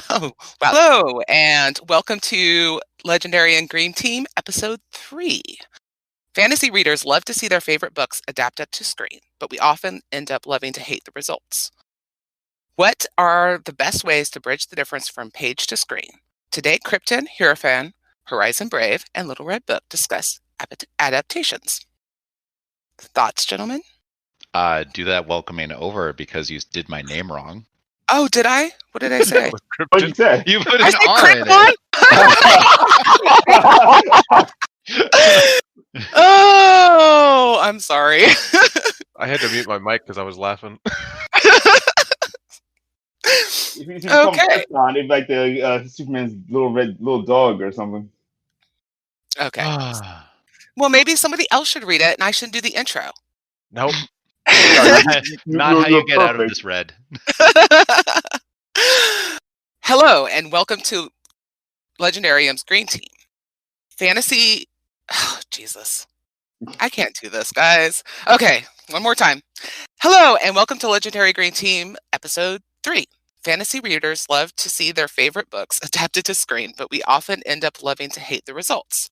Oh, wow. Hello, and welcome to Legendary and Green Team, Episode 3. Fantasy readers love to see their favorite books adapted to screen, but we often end up loving to hate the results. What are the best ways to bridge the difference from page to screen? Today, Kyptan, HurinFan, HorizonBrave, and Little Red Book discuss adaptations. Thoughts, gentlemen? Do that welcoming over because you did my name wrong. Oh, did I? What did I say? What did you say? You put I an said R in Krypton? Oh, I'm sorry. I had to mute my mic because I was laughing. If you see Okay. Kyptan, it'd be like the Superman's little dog or something. Okay. Well, maybe somebody else should read it, and I should do the intro. Nope. Not how you get out of this, Red. Hello, and welcome to Legendarium's Green Team. Fantasy... Oh, Jesus. I can't do this, guys. Okay, one more time. Hello, and welcome to Legendary Green Team, Episode 3. Fantasy readers love to see their favorite books adapted to screen, but we often end up loving to hate the results.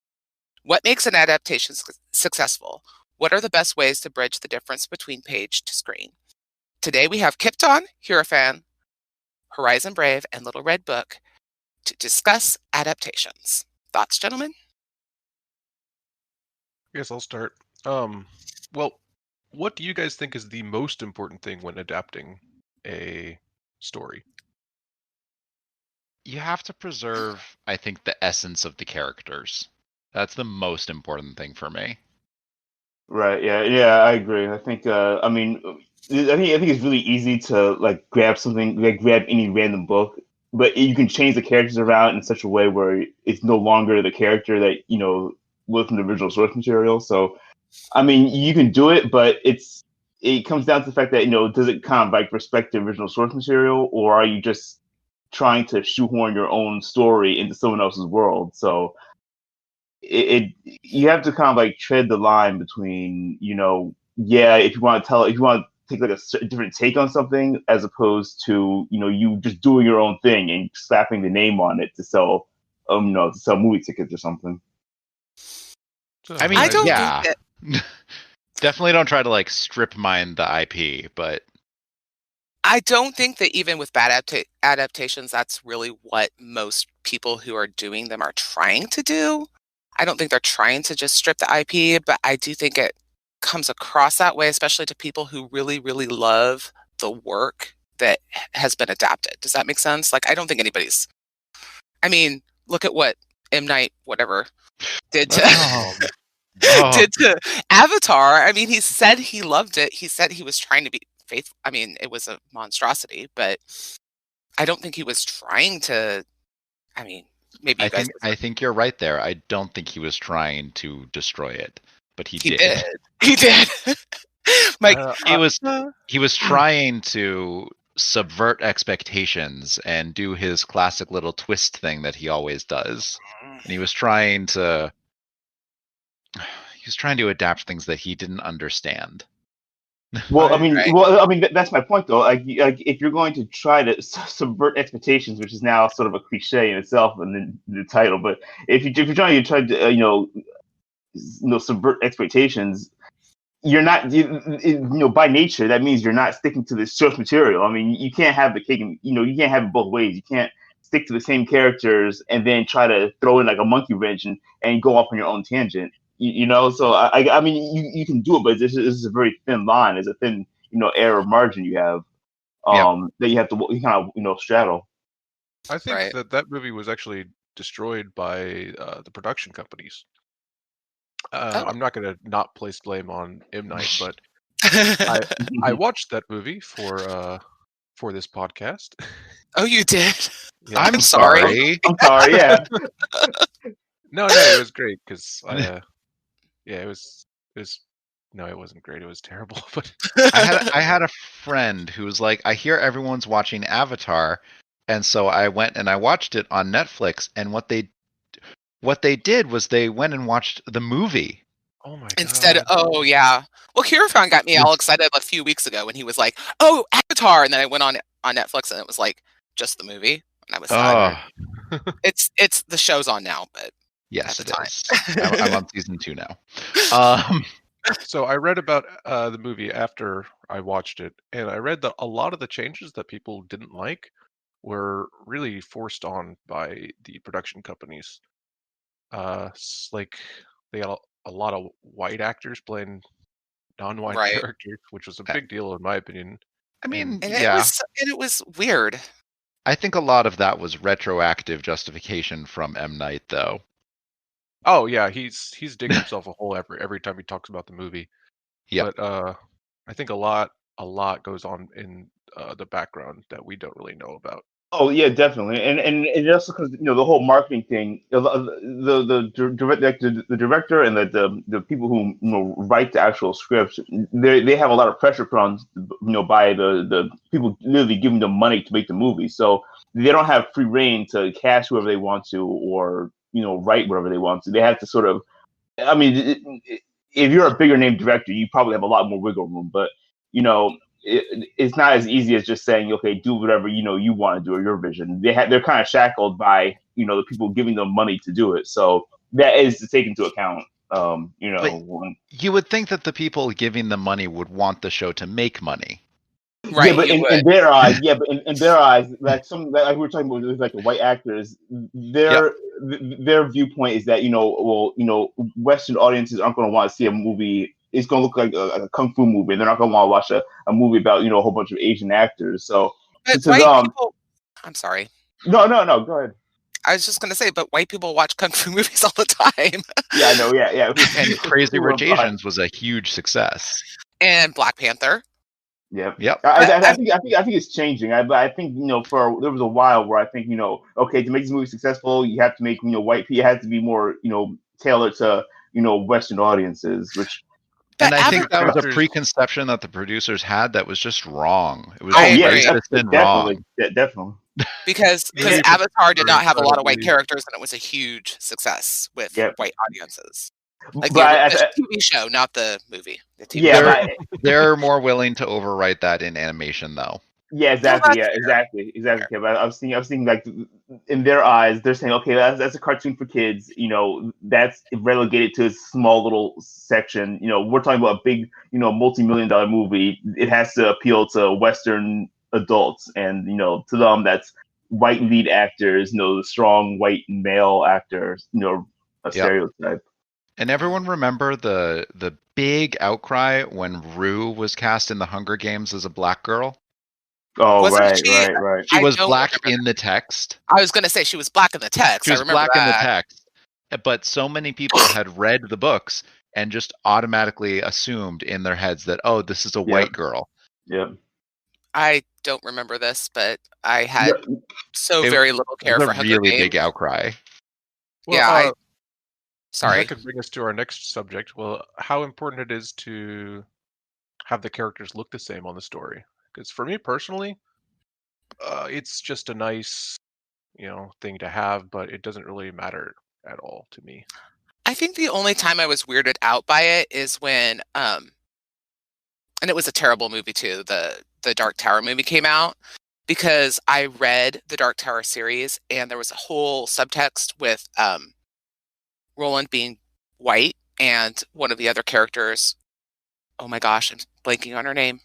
What makes an adaptation successful? What are the best ways to bridge the difference between page to screen? Today we have Kyptan, HurinFan, HorizonBrave, and Little Red Book to discuss adaptations. Thoughts, gentlemen? I guess I'll start. Well, what do you guys think is the most important thing when adapting a story? You have to preserve, I think, the essence of the characters. That's the most important thing for me. Right. Yeah. I agree. I think. I think it's really easy to grab something, grab any random book, but you can change the characters around in such a way where it's no longer the character that was from the original source material. So, I mean, you can do it, but it comes down to the fact that does it kind of respect the original source material, or are you just trying to shoehorn your own story into someone else's world? So you have to kind of tread the line between if you want to take a different take on something as opposed to you just doing your own thing and slapping the name on it to sell to sell movie tickets or something. I mean, I don't yeah. think that... Definitely don't try to strip mine the IP, but I don't think that even with bad adaptations, that's really what most people who are doing them are trying to do. I don't think they're trying to just strip the IP, but I do think it comes across that way, especially to people who really, really love the work that has been adapted. Does that make sense? I don't think anybody's... I mean, look at what M. Night, whatever, did to... did to Avatar. I mean, he said he loved it. He said he was trying to be faithful. I mean, it was a monstrosity, but I don't think he was trying to... I mean, maybe I think you're right there. I don't think he was trying to destroy it, but he did. He did. He was trying to subvert expectations and do his classic little twist thing that he always does. And he was trying to adapt things that he didn't understand. Well, that's my point, though. If you're going to try to subvert expectations, which is now sort of a cliche in itself in the title, but if you're trying to subvert expectations, you're not by nature that means you're not sticking to the source material. I mean, you can't have the cake and you can't have it both ways. You can't stick to the same characters and then try to throw in a monkey wrench and go off on your own tangent. So I mean, you can do it, but this is a very thin line. It's a thin, error margin you have, that you have to kind of, straddle. I think that movie was actually destroyed by the production companies. I'm not going to not place blame on M. Night, but I watched that movie for this podcast. Oh, you did? Yeah. I'm sorry. I'm sorry. Yeah. No, it was great because it was. No, it wasn't great. It was terrible. But I had a friend who was like, I hear everyone's watching Avatar, and so I went and I watched it on Netflix. And what they did was they went and watched the movie. Oh my god! Instead of well, HurinFan got me all excited a few weeks ago when he was like, "Oh, Avatar," and then I went on Netflix and it was just the movie. when I was 5. It's the show's on now, but yes, at the it time. is. I'm on season 2 now. So I read about the movie after I watched it, and I read that a lot of the changes that people didn't like were really forced on by the production companies. Like they had a lot of white actors playing non-white Right. characters, which was a big deal in my opinion. I mean, And yeah. it was weird. I think a lot of that was retroactive justification from M. Night, though. Oh yeah, he's digging himself a hole every time he talks about the movie. Yep. But I think a lot goes on in the background that we don't really know about. Oh yeah, definitely, and also because the whole marketing thing, the director and the people who write the actual scripts, they have a lot of pressure put on by the people literally giving them money to make the movie, so they don't have free reign to cast whoever they want to or write whatever they want to. They have to sort of, I mean, if you're a bigger name director, you probably have a lot more wiggle room, but it's not as easy as just saying, okay, do whatever you want to do or your vision. They're kind of shackled by the people giving them money to do it. So that is to take into account. But you would think that the people giving them money would want the show to make money. Right, yeah, but in their eyes, like like we were talking about with like the white actors, their viewpoint is that Western audiences aren't going to want to see a movie. It's going to look like a kung fu movie. They're not going to want to watch a movie about a whole bunch of Asian actors. So but white people. I'm sorry. No, go ahead. I was just going to say, but white people watch kung fu movies all the time. Yeah, I know. Yeah. And Crazy Rich Asians was a huge success. And Black Panther. Yep. I think it's changing. I think there was a while where I think okay, to make this movie successful, you have to make white people. It has to be more tailored to Western audiences, which. And I think that was a preconception that the producers had that was just wrong. It was wrong. Definitely. Because Avatar did not have a lot of white characters, and it was a huge success with white audiences. Like the TV show, not the movie. The TV show. They're more willing to overwrite that in animation, though. Yeah, exactly. Okay, but I've seen like in their eyes, they're saying, okay, that's a cartoon for kids. That's relegated to a small little section. We're talking about a big, multi-million-dollar movie. It has to appeal to Western adults, and to them, that's white lead actors. The strong white male actors. A stereotype. And everyone remember the big outcry when Rue was cast in the Hunger Games as a black girl? Oh, right. She was black in the text. I was going to say she was black in the text. She was black in the text. But so many people had read the books and just automatically assumed in their heads that, oh, this is a white girl. Yep. I don't remember this, but I had very little care for Hunger Games. It was a really big outcry. Well, sorry. That could bring us to our next subject. Well, how important it is to have the characters look the same on the story. Because for me personally, it's just a nice, thing to have, but it doesn't really matter at all to me. I think the only time I was weirded out by it is when, and it was a terrible movie too, the Dark Tower movie came out, because I read the Dark Tower series, and there was a whole subtext with Roland being white, and one of the other characters, oh my gosh, I'm blanking on her name,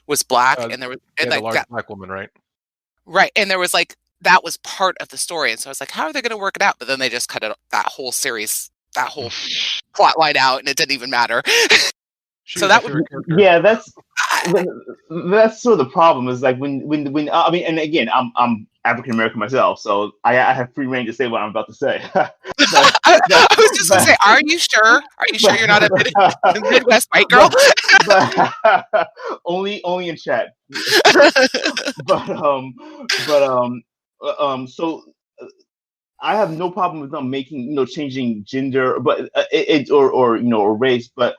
was black, and there was the large black woman, right? Right, and there was that was part of the story, and so I was like, how are they going to work it out? But then they just cut that whole series, that whole plot line out, and it didn't even matter. So that's sort of the problem. Is like when I mean, and again, I'm African American myself, so I have free reign to say what I'm about to say. I was just going to say, are you sure? Are you sure you're not a Midwest white girl? but only in chat. So I have no problem with them making changing gender, but or race, but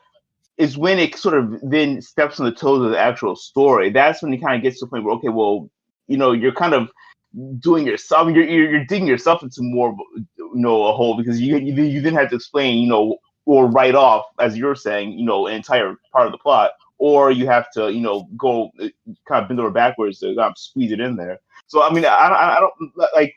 is when it sort of then steps on the toes of the actual story. That's when it kind of gets to the point where, okay, well, you're kind of doing yourself, you're digging yourself into more, a hole, because you then have to explain, or write off, as you're saying, an entire part of the plot, or you have to, go kind of bend over backwards to squeeze it in there. So I mean, I don't like,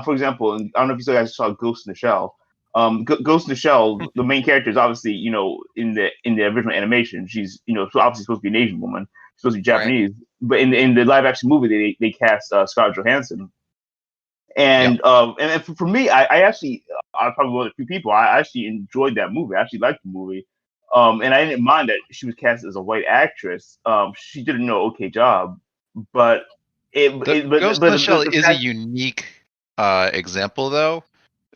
for example, I don't know if you guys saw Ghost in the Shell. Ghost in the Shell, the main character is obviously, in the original animation, she's, so obviously supposed to be an Asian woman, supposed to be Japanese, but in the live action movie, they cast Scarlett Johansson. And for me, I actually, I'm probably one of the few people, I actually enjoyed that movie. I actually liked the movie. And I didn't mind that she was cast as a white actress. She did an okay job, but Ghost in the Shell is a unique example, though,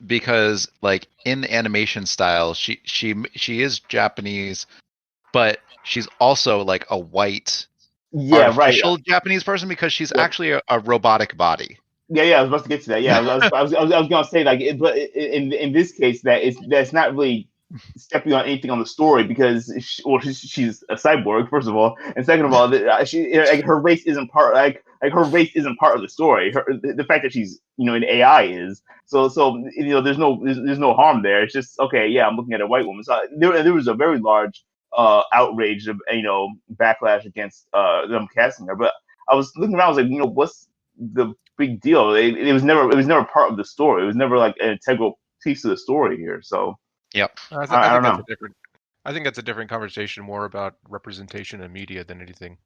because like in the animation style, she is Japanese, but she's also like a white artificial Japanese person because she's actually a robotic body. Yeah, I was about to get to that. Yeah, I was gonna say, like, but in this case, that's not really stepping on anything on the story because she's a cyborg, first of all, and second of all, her race isn't part her race isn't part of the story. The fact that she's an AI is so there's no harm there. It's just okay. Yeah, I'm looking at a white woman. So there was a very large outrage of backlash against them casting her, but I was looking around. I was like, what's the big deal? It was never part of the story. It was never like an integral piece of the story here. So I don't know. I think that's a different conversation, more about representation in media than anything.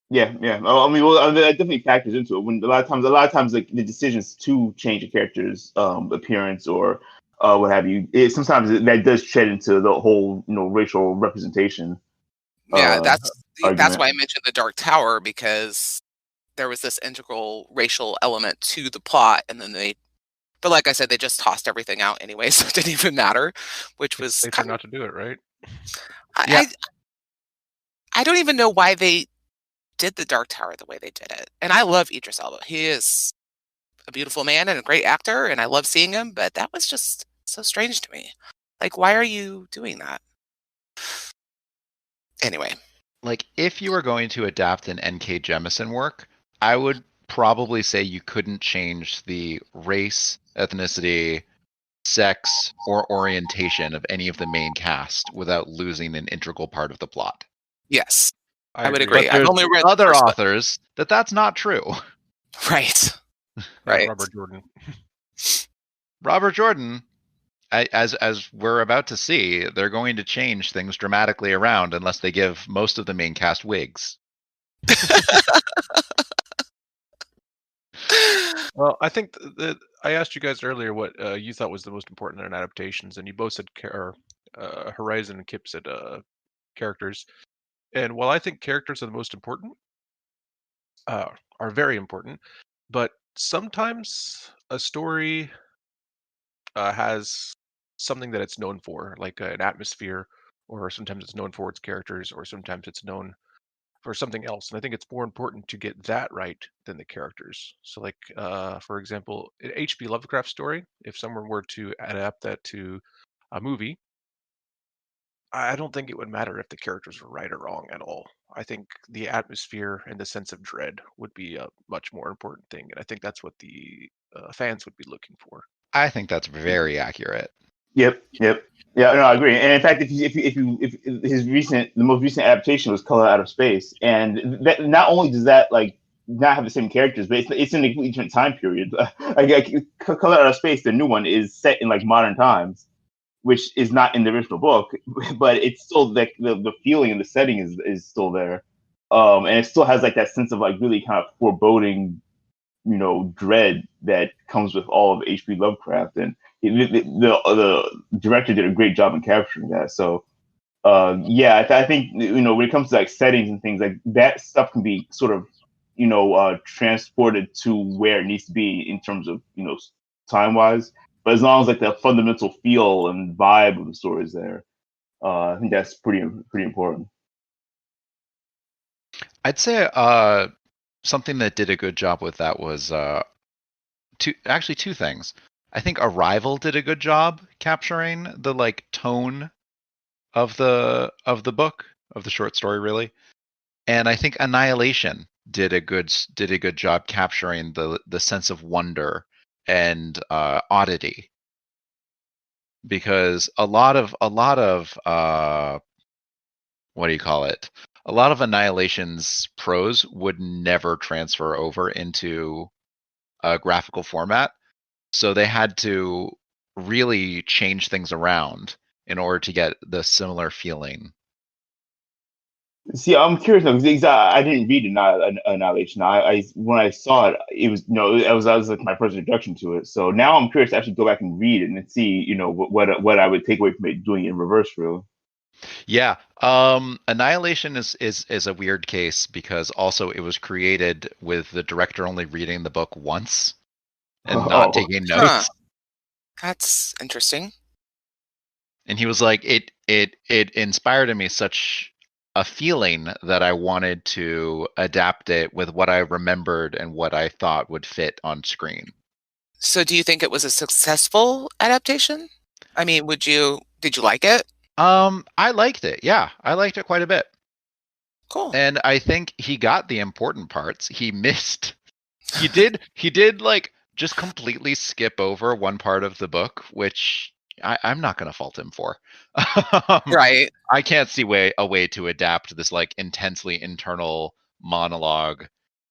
Yeah. I mean, that definitely factors into it. When a lot of times, like the decisions to change a character's appearance or what have you, sometimes that does tread into the whole racial representation. Yeah, that's why I mentioned the Dark Tower, because there was this integral racial element to the plot, and then but like I said, they just tossed everything out anyway, so it didn't even matter, which was they tried not to do it, right? I don't even know why they did the Dark Tower the way they did it. And I love Idris Elba. He is a beautiful man and a great actor, and I love seeing him, but that was just so strange to me. Like, why are you doing that? Anyway. Like, if you were going to adapt an N.K. Jemisin work, I would probably say you couldn't change the race, ethnicity, sex, or orientation of any of the main cast without losing an integral part of the plot. Yes, I would agree. But I've only read other authors that's not true. Right. Right. Robert Jordan, as we're about to see, they're going to change things dramatically around unless they give most of the main cast wigs. Well, I think that I asked you guys earlier what you thought was the most important in adaptations, and you both said Horizon and Kip said characters. And while I think characters are the most important, are very important, but sometimes a story has something that it's known for, like an atmosphere, or sometimes it's known for its characters, or sometimes it's known for something else. And I think it's more important to get that right than the characters. So like, for example, an H.P. Lovecraft story, if someone were to adapt that to a movie, I don't think it would matter if the characters were right or wrong at all. I think the atmosphere and the sense of dread would be a much more important thing. And I think that's what the fans would be looking for. I think that's very accurate. Yep. Yeah, no, I agree. And in fact, if the most recent adaptation was Color Out of Space, and that not only does that like not have the same characters, but it's in a completely different time period. like Color Out of Space, the new one, is set in like modern times, which is not in the original book, but it's still like the feeling and the setting is still there, and it still has like that sense of like really kind of foreboding, dread that comes with all of H.P. Lovecraft, and the director did a great job in capturing that. So, I think when it comes to like settings and things like that, stuff can be sort of transported to where it needs to be in terms of time wise. But as long as like the fundamental feel and vibe of the story is there, I think that's pretty important. I'd say something that did a good job with that was two things. I think Arrival did a good job capturing the like tone of the book, of the short story, really. And I think Annihilation did a good job capturing the sense of wonder and oddity, because a lot of what do you call it? A lot of Annihilation's prose would never transfer over into a graphical format. So they had to really change things around in order to get the similar feeling. See, I'm curious now because I didn't read Annihilation. I when I saw it, it was it was like my first introduction to it. So now I'm curious to actually go back and read it and see what I would take away from it doing it in reverse, really. Yeah, Annihilation is a weird case because also it was created with the director only reading the book once and not taking notes. That's interesting. And he was like, it inspired in me such a feeling that I wanted to adapt it with what I remembered and what I thought would fit on screen. So do you think it was a successful adaptation? I mean, did you like it? I liked it. Yeah, I liked it quite a bit. Cool. And I think he got the important parts. He missed. He did like just completely skip over one part of the book, which I'm not going to fault him for. Right. I can't see a way to adapt this like intensely internal monologue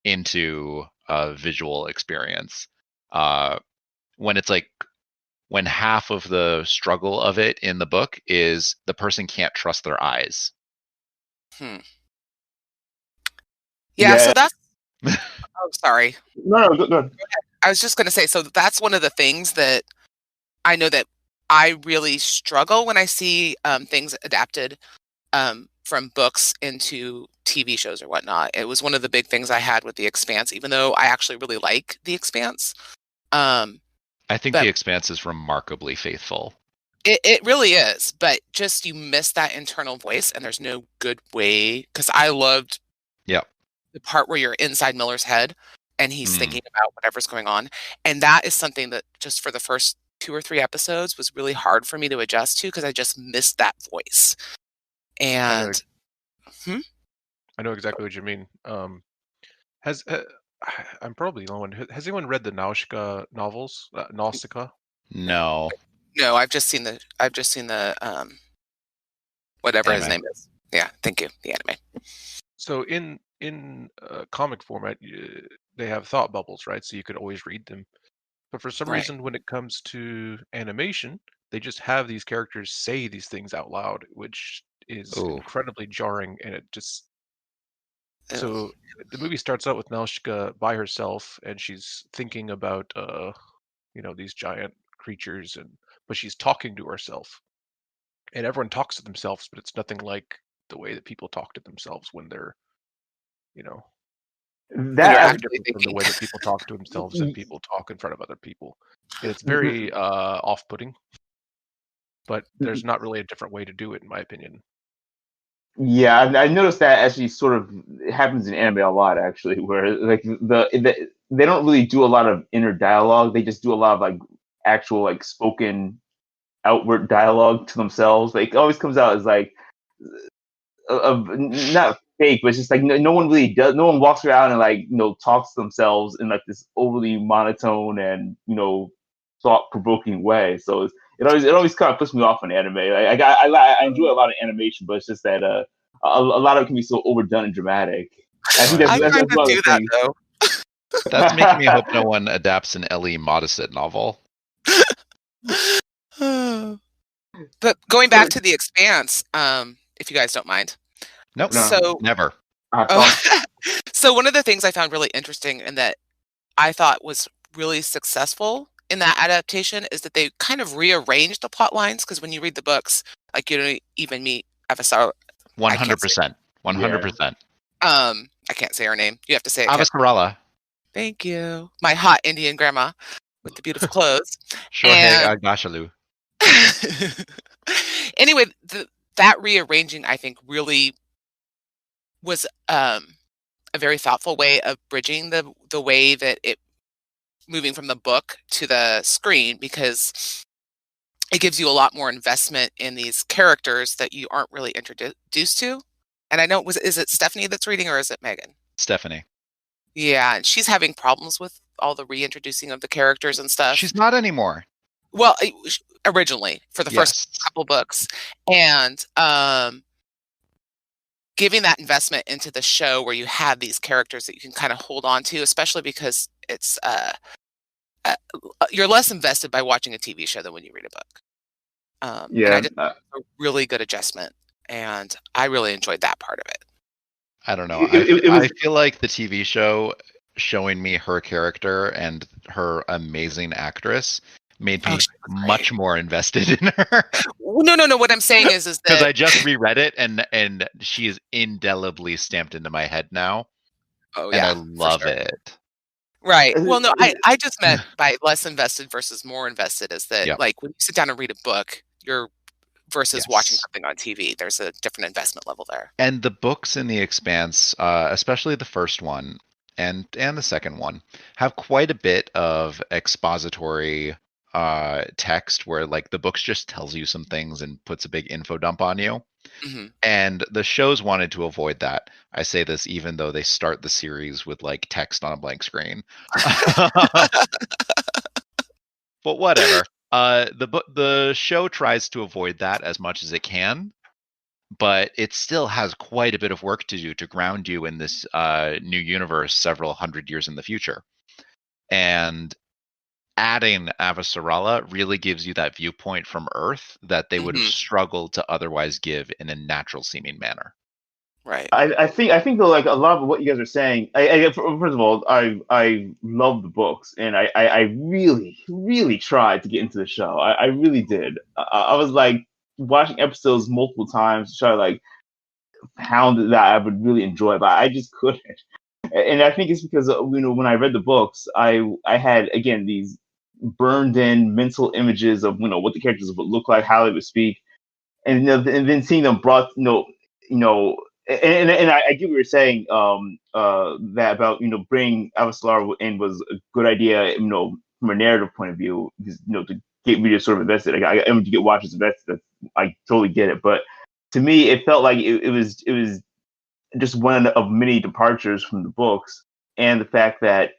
into a visual experience. When it's like when half of the struggle of it in the book is the person can't trust their eyes. Yeah. So that's. Oh, sorry. No, go ahead. I was just going to say, so that's one of the things that I know that I really struggle when I see things adapted from books into TV shows or whatnot. It was one of the big things I had with The Expanse, even though I actually really like The Expanse. I think The Expanse is remarkably faithful. It really is, but just you miss that internal voice, and there's no good way, because I loved the part where you're inside Miller's head and he's thinking about whatever's going on. And that is something that just for the first 2 or 3 episodes was really hard for me to adjust to because I just missed that voice. And I know exactly what you mean. I'm probably the only one. Has anyone read the Nausicaa novels? Nausicaa? No. No, I've just seen the whatever anime. His name is. Yeah, thank you. The anime. So in comic format, they have thought bubbles, right? So you could always read them. But for some reason, when it comes to animation, they just have these characters say these things out loud, which is incredibly jarring, and it just. So the movie starts out with Nausicaa by herself, and she's thinking about these giant creatures, but she's talking to herself, and everyone talks to themselves, but it's nothing like the way that people talk to themselves when they're that very different from the way that people talk to themselves and people talk in front of other people. And it's very off-putting, but there's not really a different way to do it, in my opinion. Yeah, I noticed that actually sort of happens in anime a lot, actually, where like they don't really do a lot of inner dialogue. They just do a lot of like actual like spoken outward dialogue to themselves. Like it always comes out as like not fake, but it's just like no one really does. No one walks around and like talks to themselves in like this overly monotone and thought provoking way. So it always kind of puts me off on anime. I enjoy a lot of animation, but it's just that a lot of it can be so overdone and dramatic. I think that's one of the things. Though. That's making me hope no one adapts an L.E. Modesitt novel. But going back to The Expanse, if you guys don't mind. Nope. So never. So one of the things I found really interesting and that I thought was really successful in that adaptation is that they kind of rearranged the plot lines, because when you read the books, like you don't even meet Avasarala. 100%. 100%. I can't say her name. You have to say it. Avasarala. Thank you. My hot Indian grandma with the beautiful clothes. Shohei Agashalu. Anyway, that rearranging, I think, really was a very thoughtful way of bridging the way that it moving from the book to the screen, because it gives you a lot more investment in these characters that you aren't really introduced to. And I know is it Stephanie that's reading, or is it Megan? Stephanie. Yeah, and she's having problems with all the reintroducing of the characters and stuff. She's not anymore. Well, originally for the first couple books, and giving that investment into the show where you have these characters that you can kind of hold on to, especially because it's you're less invested by watching a TV show than when you read a book. And I just a really good adjustment, and I really enjoyed that part of it. I don't know. I feel like the TV show showing me her character and her amazing actress made me much more invested in her. No. What I'm saying is that because I just reread it and she is indelibly stamped into my head now. Oh yeah, and I love it. Right. Well, no, I just meant by less invested versus more invested is that like when you sit down and read a book, you're versus watching something on TV. There's a different investment level there. And the books in The Expanse, especially the first one and the second one, have quite a bit of expository text where like the books just tells you some things and puts a big info dump on you. Mm-hmm. And the shows wanted to avoid that. I say this even though they start the series with like text on a blank screen. But whatever. The show tries to avoid that as much as it can, but it still has quite a bit of work to do to ground you in this new universe several hundred years in the future. And adding Avasarala really gives you that viewpoint from Earth that they would have struggled to otherwise give in a natural seeming manner. Right. I think though, like a lot of what you guys are saying, first of all, I love the books, and I really tried to get into the show. I really did. I was like watching episodes multiple times to try to like hound that I would really enjoy, but I just couldn't. And I think it's because when I read the books, I had again these burned in mental images of what the characters would look like, how they would speak, and and then seeing them brought and I get what you're saying that about bringing Avasarala in was a good idea from a narrative point of view, because, to get readers sort of invested. To get watchers invested. I totally get it, but to me it felt like it was just one of many departures from the books, and the fact that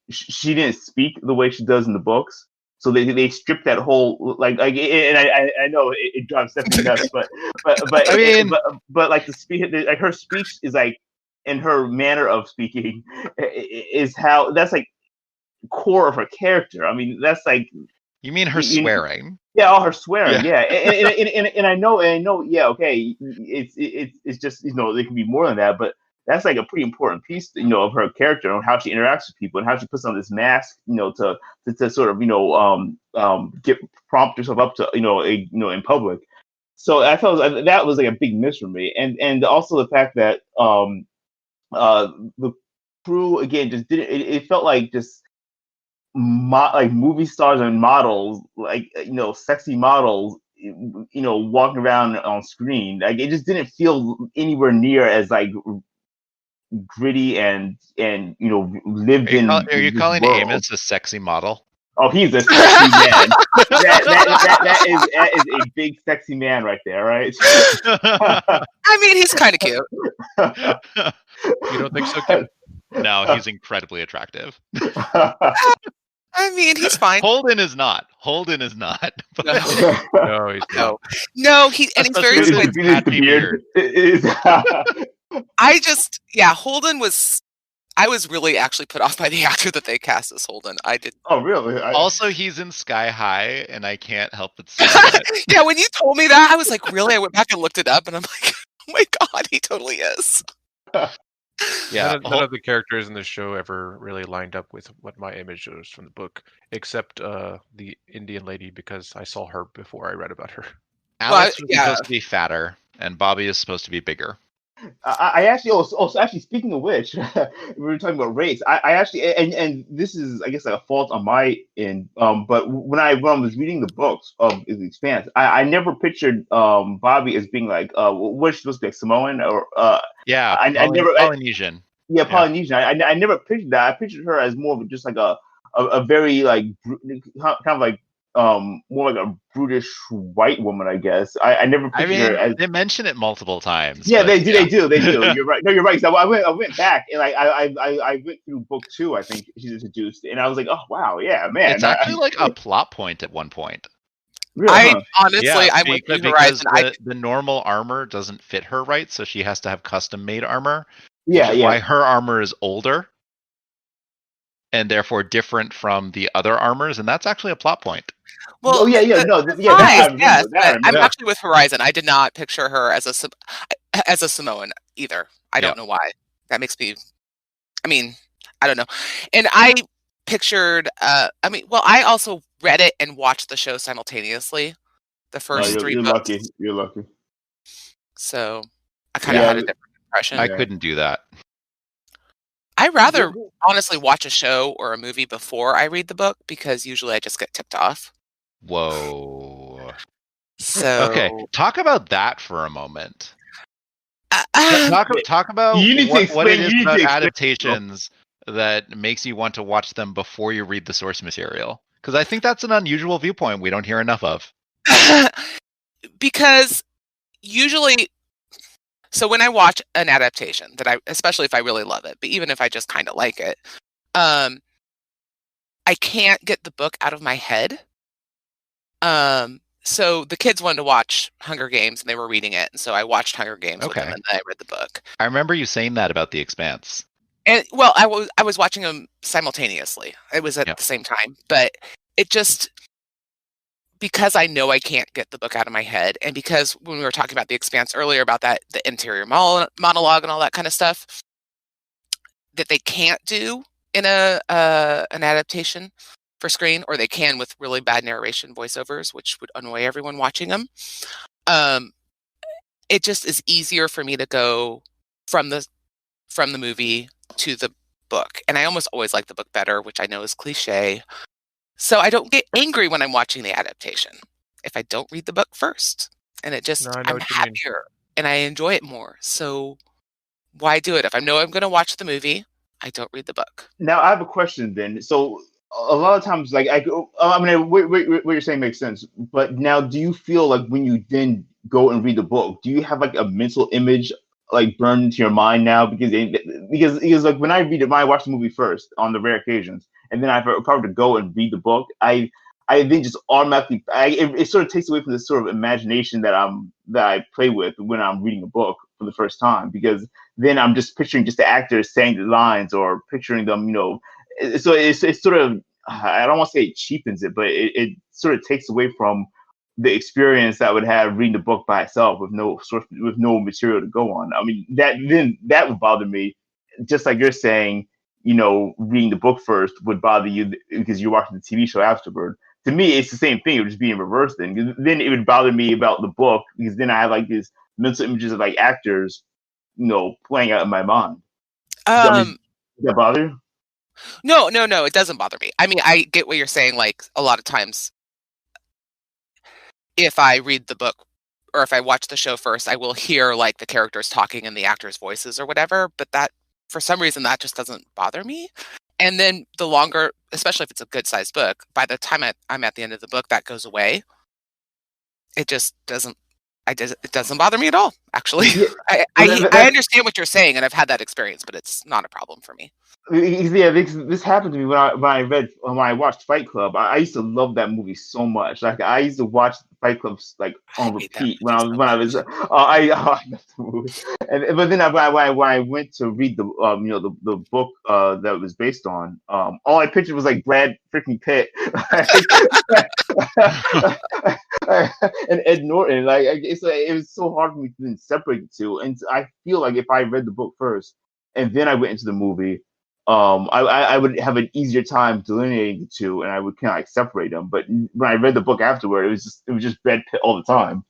she didn't speak the way she does in the books. So they stripped that whole and I know it drives Stephanie nuts, but I mean, but like the speech, like her speech is like, and her manner of speaking is how that's like core of her character. I mean, that's like, you mean her swearing? Yeah, all her swearing. Yeah, and I know. Yeah, okay, it's just there can be more than that, but that's like a pretty important piece, of her character and how she interacts with people and how she puts on this mask, to sort of, get prompt herself up to, in public. So I thought that was like a big miss for me, and also the fact that the crew again just didn't. It felt like just like movie stars and models, like sexy models, walking around on screen. Like it just didn't feel anywhere near as like gritty and lived in. Are you calling Amos a sexy model? Oh, he's a sexy man. that is a big sexy man right there, right? I mean, he's kind of cute. You don't think so, Kim? No, he's incredibly attractive. I mean, he's fine. Holden is not. No, he's not. No, he's very weird. Holden was. I was really actually put off by the actor that they cast as Holden. I did. Oh, really? Also, he's in Sky High, and I can't help but say that. Yeah, when you told me that, I was like, really? I went back and looked it up, and I'm like, oh my god, he totally is. Yeah, none of the characters in the show ever really lined up with what my image was from the book, except the Indian lady, because I saw her before I read about her. Alex was supposed to be fatter, and Bobby is supposed to be bigger. I actually, actually, speaking of which, we were talking about race. I actually, and this is, I guess, like a fault on my end. But when I was reading the books of The Expanse, I never pictured Bobby as being like, what is she supposed to be, like Samoan or I never Polynesian. Polynesian. I never pictured that. I pictured her as more of just like a very like kind of like more like a brutish white woman, I guess. I never pictured her as. They mention it multiple times. Yeah, they do. You're right. No, you're right. So I went back and I went through book 2. I think she's introduced, and I was like, oh wow, yeah, man. It's actually like a plot point at one point. Honestly, I'm with you, because Horizon. the normal armor doesn't fit her right, so she has to have custom made armor. Yeah, which is why her armor is older and therefore different from the other armors, and that's actually a plot point. Well, yes, but I'm actually with Horizon. I did not picture her as a Samoan either. I don't know why. That makes me. I mean, I don't know. And I pictured. I also read it and watched the show simultaneously. The first 3 books. You're lucky. So I kind of had a different impression. I couldn't do that. I rather honestly watch a show or a movie before I read the book because usually I just get tipped off. Whoa. So okay, talk about that for a moment. Talk about what it is about adaptations that makes you want to watch them before you read the source material. Because I think that's an unusual viewpoint we don't hear enough of. Because usually, so when I watch an adaptation especially if I really love it, but even if I just kind of like it, I can't get the book out of my head. So the kids wanted to watch Hunger Games and they were reading it, and so I watched Hunger Games with them and then I read the book. I remember you saying that about The Expanse. And I was watching them simultaneously. It was at the same time, but it just because I know I can't get the book out of my head, and because when we were talking about The Expanse earlier about the interior monologue and all that kind of stuff that they can't do in an adaptation for screen, or they can with really bad narration voiceovers, which would annoy everyone watching them. It just is easier for me to go from the movie to the book, and I almost always like the book better, which I know is cliche. So I don't get angry when I'm watching the adaptation if I don't read the book first, and it just I'm happier and I enjoy it more. So why do it if I know I'm going to watch the movie? I don't read the book. Now I have a question then. So a lot of times, like what you're saying makes sense. But now, do you feel like when you then go and read the book, do you have like a mental image like burned into your mind now? Because like when I watch the movie first on the rare occasions, and then I've probably to go and read the book, I then just automatically it sort of takes away from this sort of imagination that I play with when I'm reading a book for the first time, because then I'm just picturing just the actors saying the lines or picturing them, so it's sort of, I don't want to say it cheapens it, but it sort of takes away from the experience that I would have reading the book by itself with no source, with no material to go on. I mean, that would bother me, just like you're saying, reading the book first would bother you because you're watching the TV show afterward. To me, it's the same thing. It would just be in reverse then. Then it would bother me about the book because then I have like these mental images of like actors, playing out in my mind. Does that bother you? No, it doesn't bother me. I mean, I get what you're saying. Like a lot of times, if I read the book or if I watch the show first, I will hear like the characters talking in the actors' voices or whatever. But that, for some reason, that just doesn't bother me. And then the longer, especially if it's a good sized book, by the time I'm at the end of the book, that goes away. It just doesn't. It doesn't bother me at all. Actually, I understand what you're saying, and I've had that experience, but it's not a problem for me. Yeah, this happened to me when I watched Fight Club. I used to love that movie so much. Like I used to watch Fight Club like on repeat when I was I love the movie. But then when I went to read the the book that it was based on, all I pictured was like Brad freaking Pitt and Ed Norton. Like it was so hard for me to then separate the two. And I feel like if I read the book first and then I went into the movie, I would have an easier time delineating the two, and I would kind of like separate them. But when I read the book afterward, it was just Brad Pitt all the time.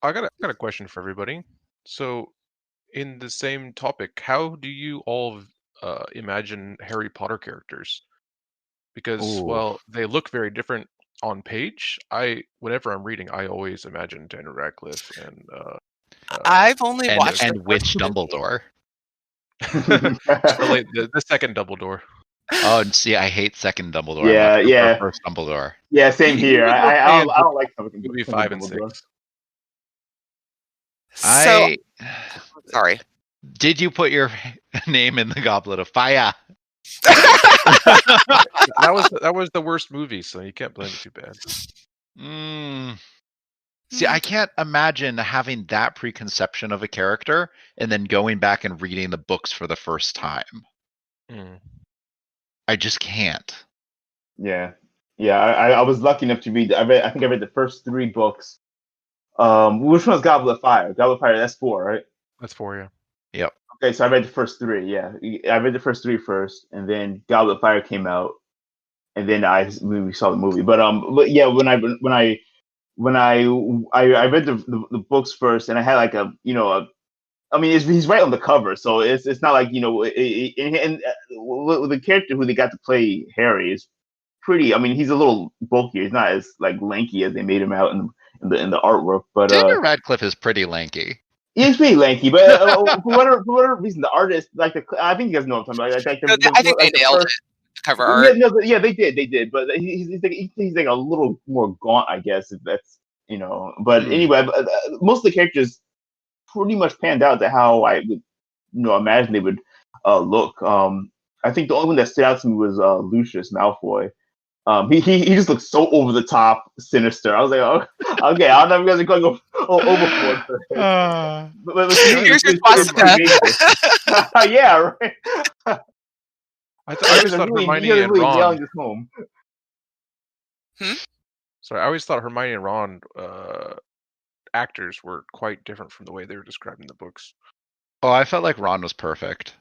I got a question for everybody. So, in the same topic, how do you all imagine Harry Potter characters? Because well, they look very different on page. Whenever I'm reading, I always imagine Daniel Radcliffe and I've only watched and which Dumbledore. the second Dumbledore. Oh, see, I hate second Dumbledore. Yeah. First Dumbledore. Yeah, same here. I don't like movie 5 and 6. So, sorry. Did you put your name in the Goblet of Fire? That was the worst movie, so you can't blame it too bad. See, I can't imagine having that preconception of a character and then going back and reading the books for the first time. I just can't. Yeah. I was lucky enough to read. I think I read the first 3 books. Which one's Goblet of Fire? Goblet of Fire. That's 4, right? That's 4, yeah. Yep. Okay, so I read the first 3. Yeah, I read the first 3 first, and then Goblet of Fire came out, and then we saw the movie. But yeah, when I read the books first, and I had like I mean, he's right on the cover, so it's not like and the character who they got to play Harry is pretty. I mean, he's a little bulkier. He's not as like lanky as they made him out in the artwork. But Daniel Radcliffe is pretty lanky. He's pretty lanky, but for whatever reason, the artist I think you guys know what I'm talking about. I think they nailed it. Cover art. Yeah, they did. But he's like a little more gaunt, I guess. If that's But anyway, most of the characters pretty much panned out to how I would imagine they would look. I think the only one that stood out to me was Lucius Malfoy. He just looks so over the top, sinister. I was like, oh, okay, I don't know if you guys are going overboard for this. But here's your swastika. Yeah, right. I always thought Hermione and Ron. Sorry, I always thought Hermione and Ron actors were quite different from the way they were described in the books. Oh, I felt like Ron was perfect.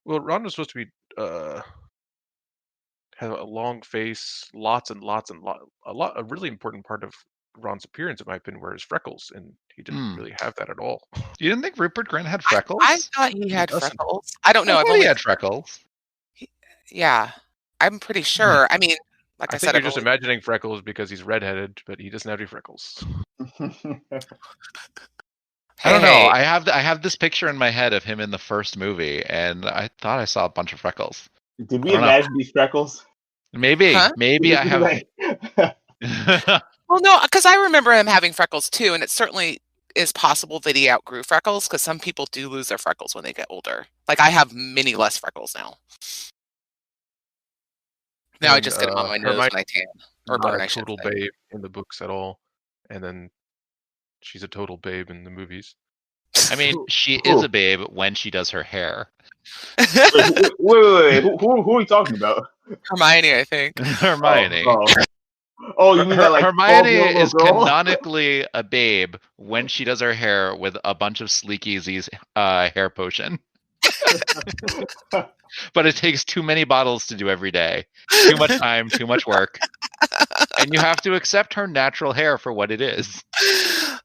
Well, Ron was supposed to be have a long face, lots and lots and a really important part of Ron's appearance, in my opinion, were his freckles, and he didn't really have that at all. You didn't think Rupert Grint had freckles? I thought he had freckles. I don't know. I thought he had freckles. Yeah, I'm pretty sure. I mean, like I said, you're just imagining freckles because he's redheaded, but he doesn't have any freckles. I don't know. I have this picture in my head of him in the first movie, and I thought I saw a bunch of freckles. Did we imagine these freckles? Maybe I have. Well, no, because I remember him having freckles too, and it certainly is possible that he outgrew freckles, because some people do lose their freckles when they get older. Like, I have many less freckles now. Now I just get them on my nose when I tan or burn. Not a total babe in the books at all, and then she's a total babe in the movies. I mean, she is a babe when she does her hair. Wait. Who are we talking about? Hermione, I think. Hermione. Oh, you mean that like Hermione is canonically a babe when she does her hair with a bunch of Sleeky's hair potion. But it takes too many bottles to do every day. Too much time, too much work. And you have to accept her natural hair for what it is.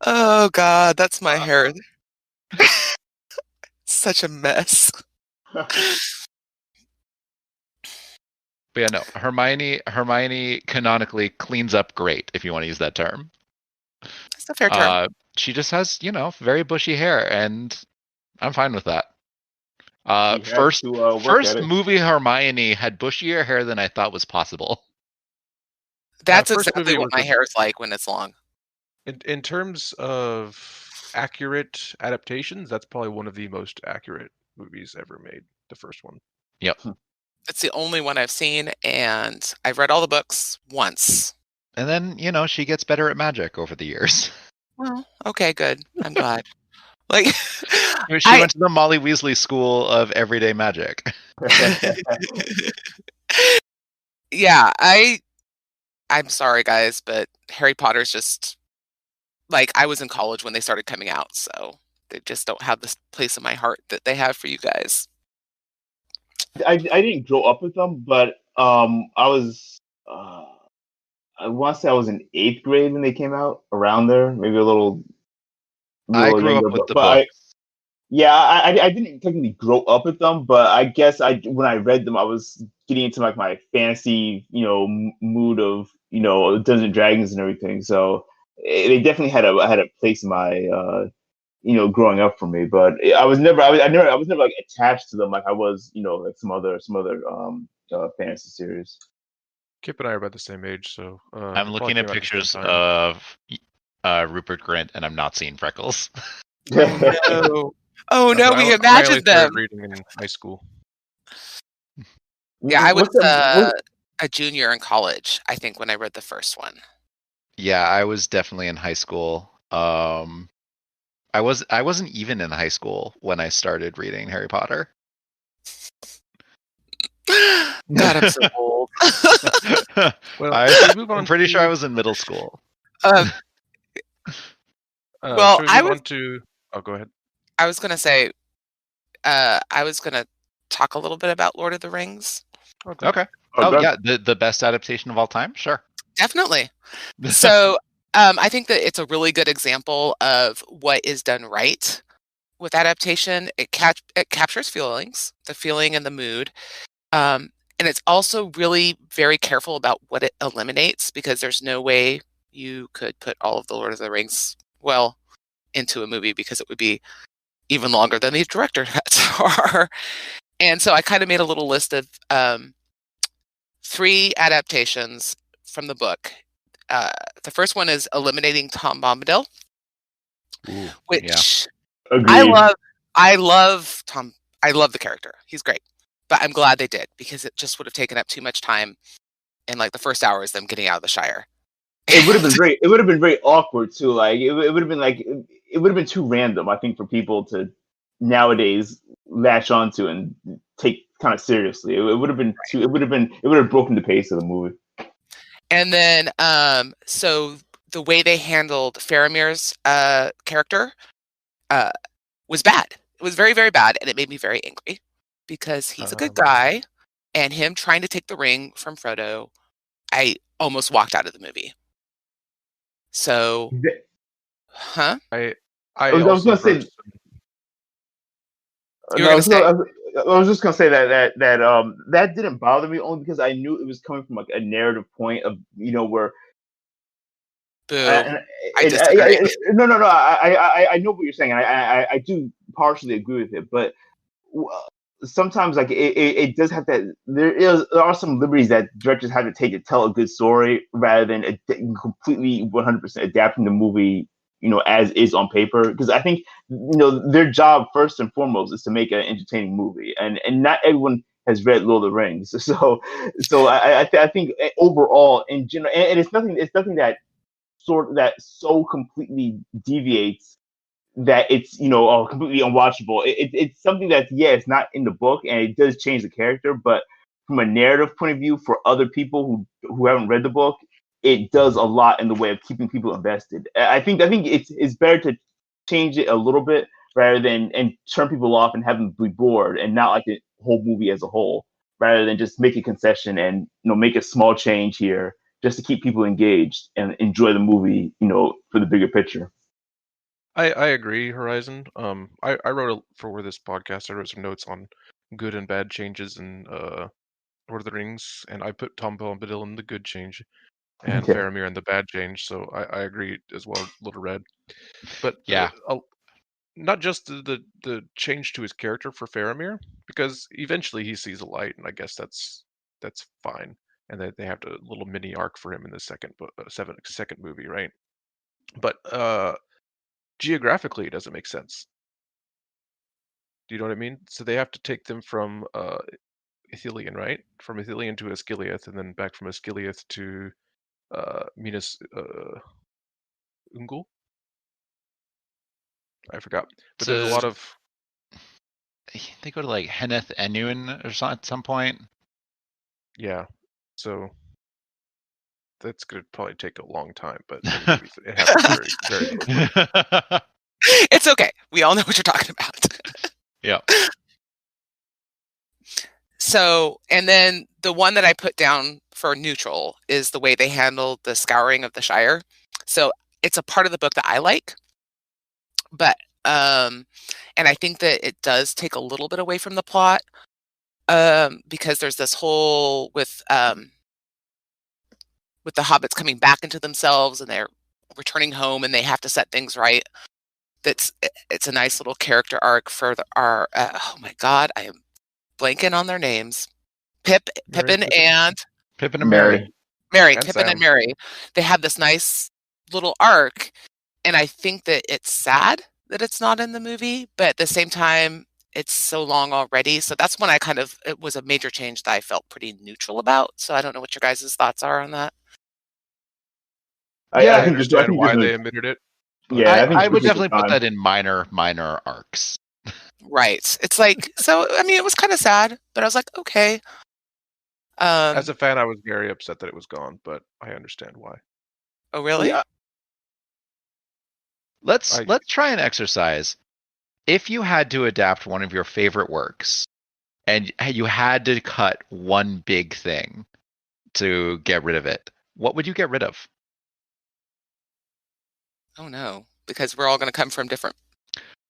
Oh, God, that's my hair. Such a mess. But yeah, no, Hermione canonically cleans up great, if you want to use that term. That's a fair term. She just has, very bushy hair, and I'm fine with that. First movie Hermione had bushier hair than I thought was possible. That's exactly what my hair is like when it's long. In terms of accurate adaptations, that's probably one of the most accurate movies ever made, the first one. Yep. It's the only one I've seen, and I've read all the books once. And then, she gets better at magic over the years. Well, okay, good. I'm glad. Like, she went to the Molly Weasley School of Everyday Magic. Yeah, I'm sorry, guys, but Harry Potter's just, like, I was in college when they started coming out, so they just don't have this place in my heart that they have for you guys. I didn't grow up with them, but I was I want to say I was in 8th grade when they came out, around there, maybe a little. I grew up with the book. I didn't technically grow up with them, but I guess when I read them, I was getting into like my fantasy, mood of Dungeons and Dragons and everything. So they definitely had a place in my growing up for me. But I was never like attached to them like I was like some other fantasy series. Kip and I are about the same age, so I'm looking at pictures of Rupert Grint, and I'm not seeing freckles. Oh no, we imagined them. Reading in high school. Yeah, I was a junior in college, I think, when I read the first one. Yeah, I was definitely in high school. I wasn't even in high school when I started reading Harry Potter. God, I'm so old. Well, should we move I'm on pretty sure I to? was in middle school. Well, should we move on to? Oh, go ahead. I was gonna say, I was gonna talk a little bit about Lord of the Rings. Okay. Oh yeah, the best adaptation of all time? Sure. Definitely. So, I think that it's a really good example of what is done right with adaptation. It captures feelings, the feeling and the mood. And it's also really very careful about what it eliminates because there's no way you could put all of the Lord of the Rings, well, into a movie because it would be even longer than the director are. And so I kind of made a little list of 3 adaptations from the book. The first one is eliminating Tom Bombadil, Ooh, which Agreed. I love Tom. I love the character. He's great. But I'm glad they did because it just would have taken up too much time in like the first hour is them getting out of the Shire. It would have been very. It would have been very awkward too. Like it would have been like it would have been too random. I think for people to nowadays latch onto and take kind of seriously. It would have been too. It would have been. It would have broken the pace of the movie. And then, so the way they handled Faramir's character was bad. It was very, very bad, and it made me very angry because he's a good guy, and him trying to take the ring from Frodo, I almost walked out of the movie. So, huh? I was also going to say. wrote. You were going to say? I was just gonna say that didn't bother me only because I knew it was coming from like a narrative point of where Boo. and, I disagree. no I know what you're saying. I do partially agree with it, but sometimes like it does have that there are some liberties that directors have to take to tell a good story rather than completely 100% adapting the movie as is on paper, because I think their job first and foremost is to make an entertaining movie, and not everyone has read Lord of the Rings. So I think overall in general, and it's nothing that so completely deviates that it's completely unwatchable. It's something that it's not in the book and it does change the character, but from a narrative point of view for other people who haven't read the book, it does a lot in the way of keeping people invested. I think it's better to change it a little bit rather than and turn people off and have them be bored and not like the whole movie as a whole, rather than just make a concession and make a small change here just to keep people engaged and enjoy the movie, for the bigger picture. I agree, Horizon. I wrote for this podcast. I wrote some notes on good and bad changes in Lord of the Rings, and I put Tom Bombadil in the good change, and Okay. Faramir in the bad change. So I agree as well, Little Red. But yeah, not just the change to his character for Faramir, because eventually he sees a light, and I guess that's fine. And they have a little mini arc for him in the second movie, right? But geographically, it doesn't make sense. Do you know what I mean? So they have to take them from Ithilien, right? From Ithilien to Osgiliath, and then back from Osgiliath to Minas Ungol. I forgot, but there's a lot of. They go to like Henneth Enuin or something at some point. Yeah, so that's gonna probably take a long time, but it happens very, very quickly. It's okay. We all know what you're talking about. Yeah. So, and then the one that I put down for neutral is the way they handled the scouring of the Shire. So it's a part of the book that I like, but and I think that it does take a little bit away from the plot, because there's this whole with the hobbits coming back into themselves and they're returning home and they have to set things right. It's a nice little character arc for our oh my god, I am blanking on their names. Pippin and Merry. Merry, and Pippin Sam. and Merry. They have this nice little arc, and I think that it's sad that it's not in the movie, but at the same time, it's so long already. So that's when it was a major change that I felt pretty neutral about. So I don't know what your guys' thoughts are on that. I understand why they omitted it. Yeah, I would definitely put that in minor arcs. Right. It's like, so, I mean, it was kind of sad, but I was like, okay. As a fan, I was very upset that it was gone, but I understand why. Oh, really? Yeah. Let's try an exercise. If you had to adapt one of your favorite works, and you had to cut one big thing to get rid of it, what would you get rid of? Oh no, because we're all going to come from different.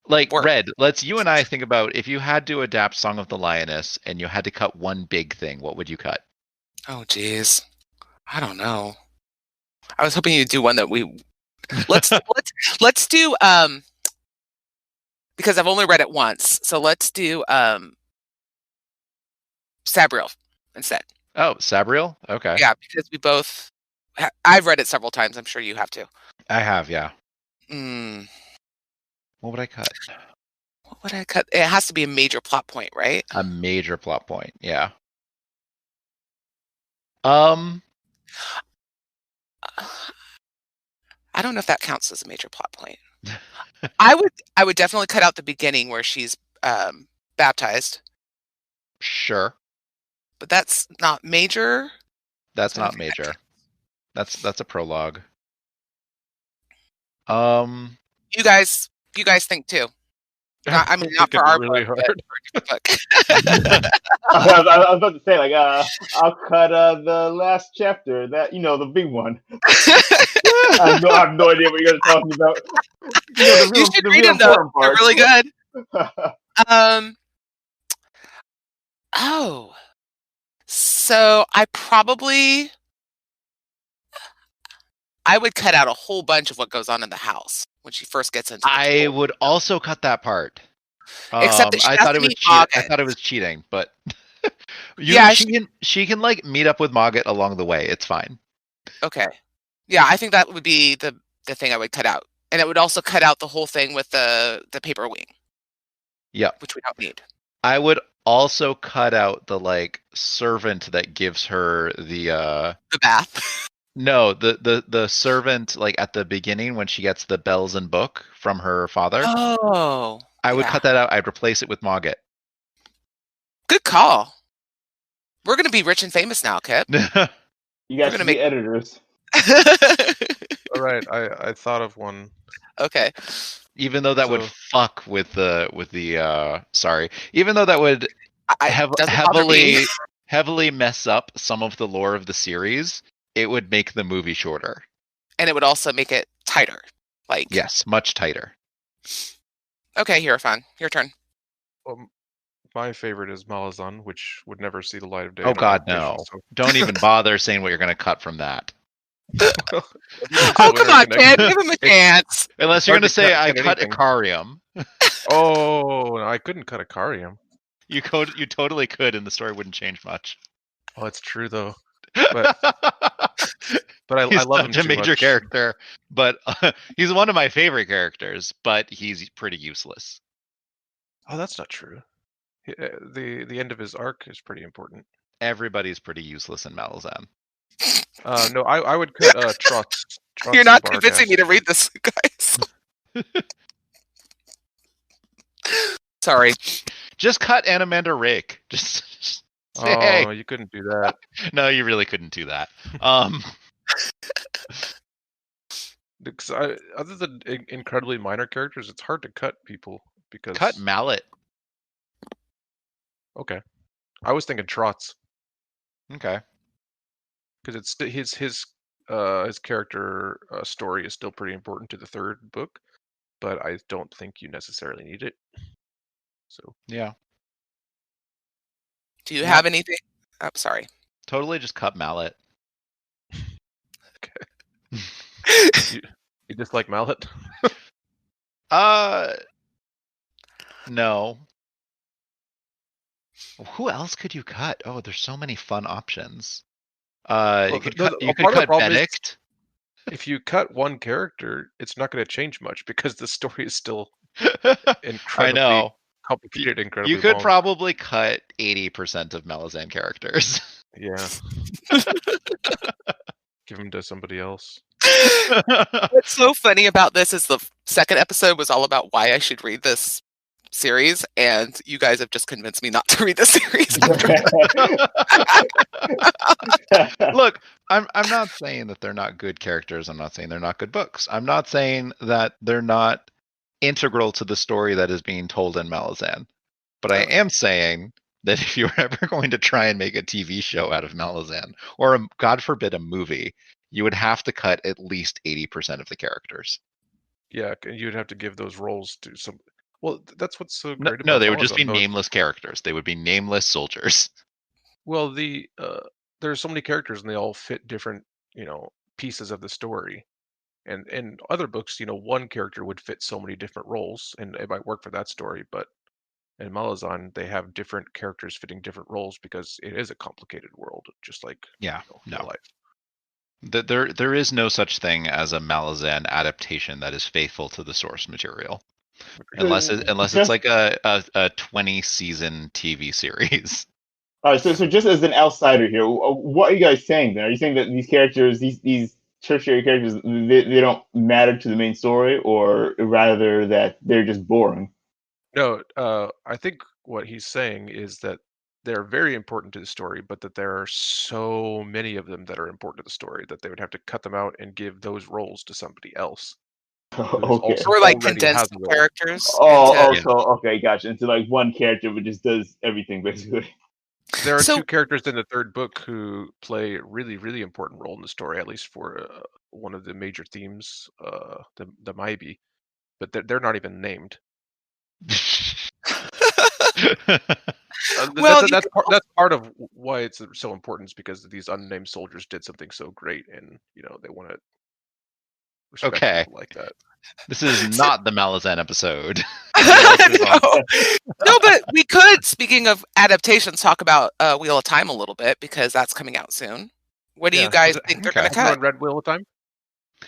Like Red, let's you and I think about if you had to adapt Song of the Lioness and you had to cut one big thing, what would you cut? Oh geez, I don't know. I was hoping you'd do one that we let's do because I've only read it once, so let's do Sabriel instead. Oh, Sabriel? Okay. Yeah, because we both. I've read it several times. I'm sure you have too. I have, yeah. What would I cut? What would I cut? It has to be a major plot point, right? A major plot point, yeah. I don't know if that counts as a major plot point. I would definitely cut out the beginning where she's baptized. Sure. But that's not major. That's not major. That's a prologue. You guys think too. I mean, not for our really book, hard. But for book. I was about to say, like, I'll cut the last chapter, that the big one. I have no idea what you guys are talking about. You should read them though; they're really good. Oh, so I would cut out a whole bunch of what goes on in the house when she first gets into. I would also cut that part. Except that I thought it was I thought it was cheating, but she can like meet up with Mogget along the way. It's fine. Okay. Yeah, I think that would be the thing I would cut out, and it would also cut out the whole thing with the paper wing. Yeah, which we don't need. I would also cut out the like servant that gives her the bath. No, the servant like at the beginning when she gets the bells and book from her father. Oh. I would cut that out. I'd replace it with Mogget. Good call. We're going to be rich and famous now, Kip. You guys should be editors. All right, I thought of one. Okay. Even though that would fuck with the sorry. Even though that would heavily mess up some of the lore of the series, it would make the movie shorter. And it would also make it tighter. Yes, much tighter. Okay, HurinFan, your turn. My favorite is Malazan, which would never see the light of day. Oh God, no! So. Don't even bother saying what you're going to cut from that. Oh come on, Kip! Give him a chance. Unless you're going to say I cut Icarium. Oh, I couldn't cut Icarium. You totally could, and the story wouldn't change much. Oh, it's true though. But I love him too much. He's a major character, but he's one of my favorite characters. But he's pretty useless. Oh, that's not true. The end of his arc is pretty important. Everybody's pretty useless in Malazan. No, I would cut Trots. You're not convincing me to read this, guys. Sorry. Just cut Animander Rake. Just say, hey. You couldn't do that. No, you really couldn't do that. Other than incredibly minor characters, it's hard to cut people because cut Mallet. Okay, I was thinking Trots. Okay, because it's his character story is still pretty important to the third book, but I don't think you necessarily need it. So yeah. Do you have anything? Oh, sorry. Totally, just cut Mallet. Okay. You dislike Mallet? No. Who else could you cut? Oh, there's so many fun options. You could cut Benedict. If you cut one character, it's not going to change much because the story is still incredibly complicated. Incredibly you could long. probably cut 80% of Malazan characters. Yeah. Give them to somebody else. What's so funny about this is the second episode was all about why I should read this series, and you guys have just convinced me not to read the series. Look, I'm not saying that they're not good characters. I'm not saying they're not good books. I'm not saying that they're not integral to the story that is being told in Malazan. But I am saying that if you're ever going to try and make a TV show out of Malazan, or God forbid a movie, you would have to cut at least 80% of the characters. Yeah, you'd have to give those roles to some. Well, that's what's so great about No, they would Malazan. just be nameless characters. They would be nameless soldiers. Well, there's so many characters, and they all fit different, pieces of the story. And in other books, one character would fit so many different roles, and it might work for that story. But in Malazan, they have different characters fitting different roles because it is a complicated world, just like real life. There is no such thing as a Malazan adaptation that is faithful to the source material, unless it's like a 20-season TV series. All right, so just as an outsider here, what are you guys saying then? Are you saying that these characters, these tertiary characters, they don't matter to the main story, or rather that they're just boring? No, I think what he's saying is that they're very important to the story, but that there are so many of them that are important to the story that they would have to cut them out and give those roles to somebody else. Okay. Or like condensed characters. Okay, gotcha. Into like one character who just does everything basically. There are two characters in the third book who play a really, really important role in the story, at least for one of the major themes, the Maibi, but they're not even named. Well, that's part of why it's so important, is because these unnamed soldiers did something so great, and they want to respect people like that. This is not the Malazan episode. No, but we could, speaking of adaptations, talk about Wheel of Time a little bit, because that's coming out soon. What do you guys think they're going to cut? Have you read Wheel of Time?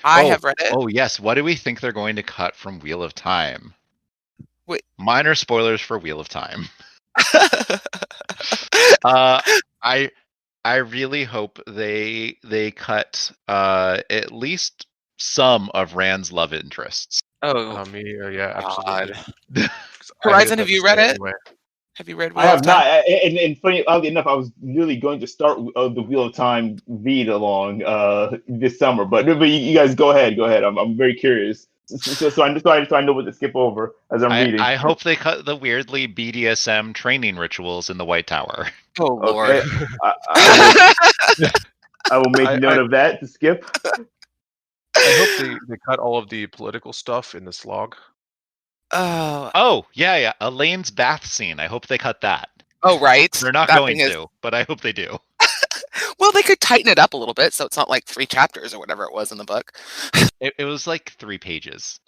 I have read it. Oh, yes. What do we think they're going to cut from Wheel of Time? Wait. Minor spoilers for Wheel of Time. I really hope they cut at least some of Rand's love interests. Oh, yeah, absolutely. Horizon, have you read it? Anyway. Have you read Wheel I have of Time? not. And funny enough, I was really going to start the Wheel of Time read along this summer, but you guys go ahead. I'm very curious. So I know what to skip over as I'm reading. I hope they cut the weirdly BDSM training rituals in the White Tower. Oh, Lord. I will make note of that to skip. I hope they cut all of the political stuff in the slog. Oh, yeah. Elaine's bath scene. I hope they cut that. Oh, right. They're not going to, but I hope they do. Well, they could tighten it up a little bit, so it's not like 3 chapters or whatever it was in the book. It was like 3 pages.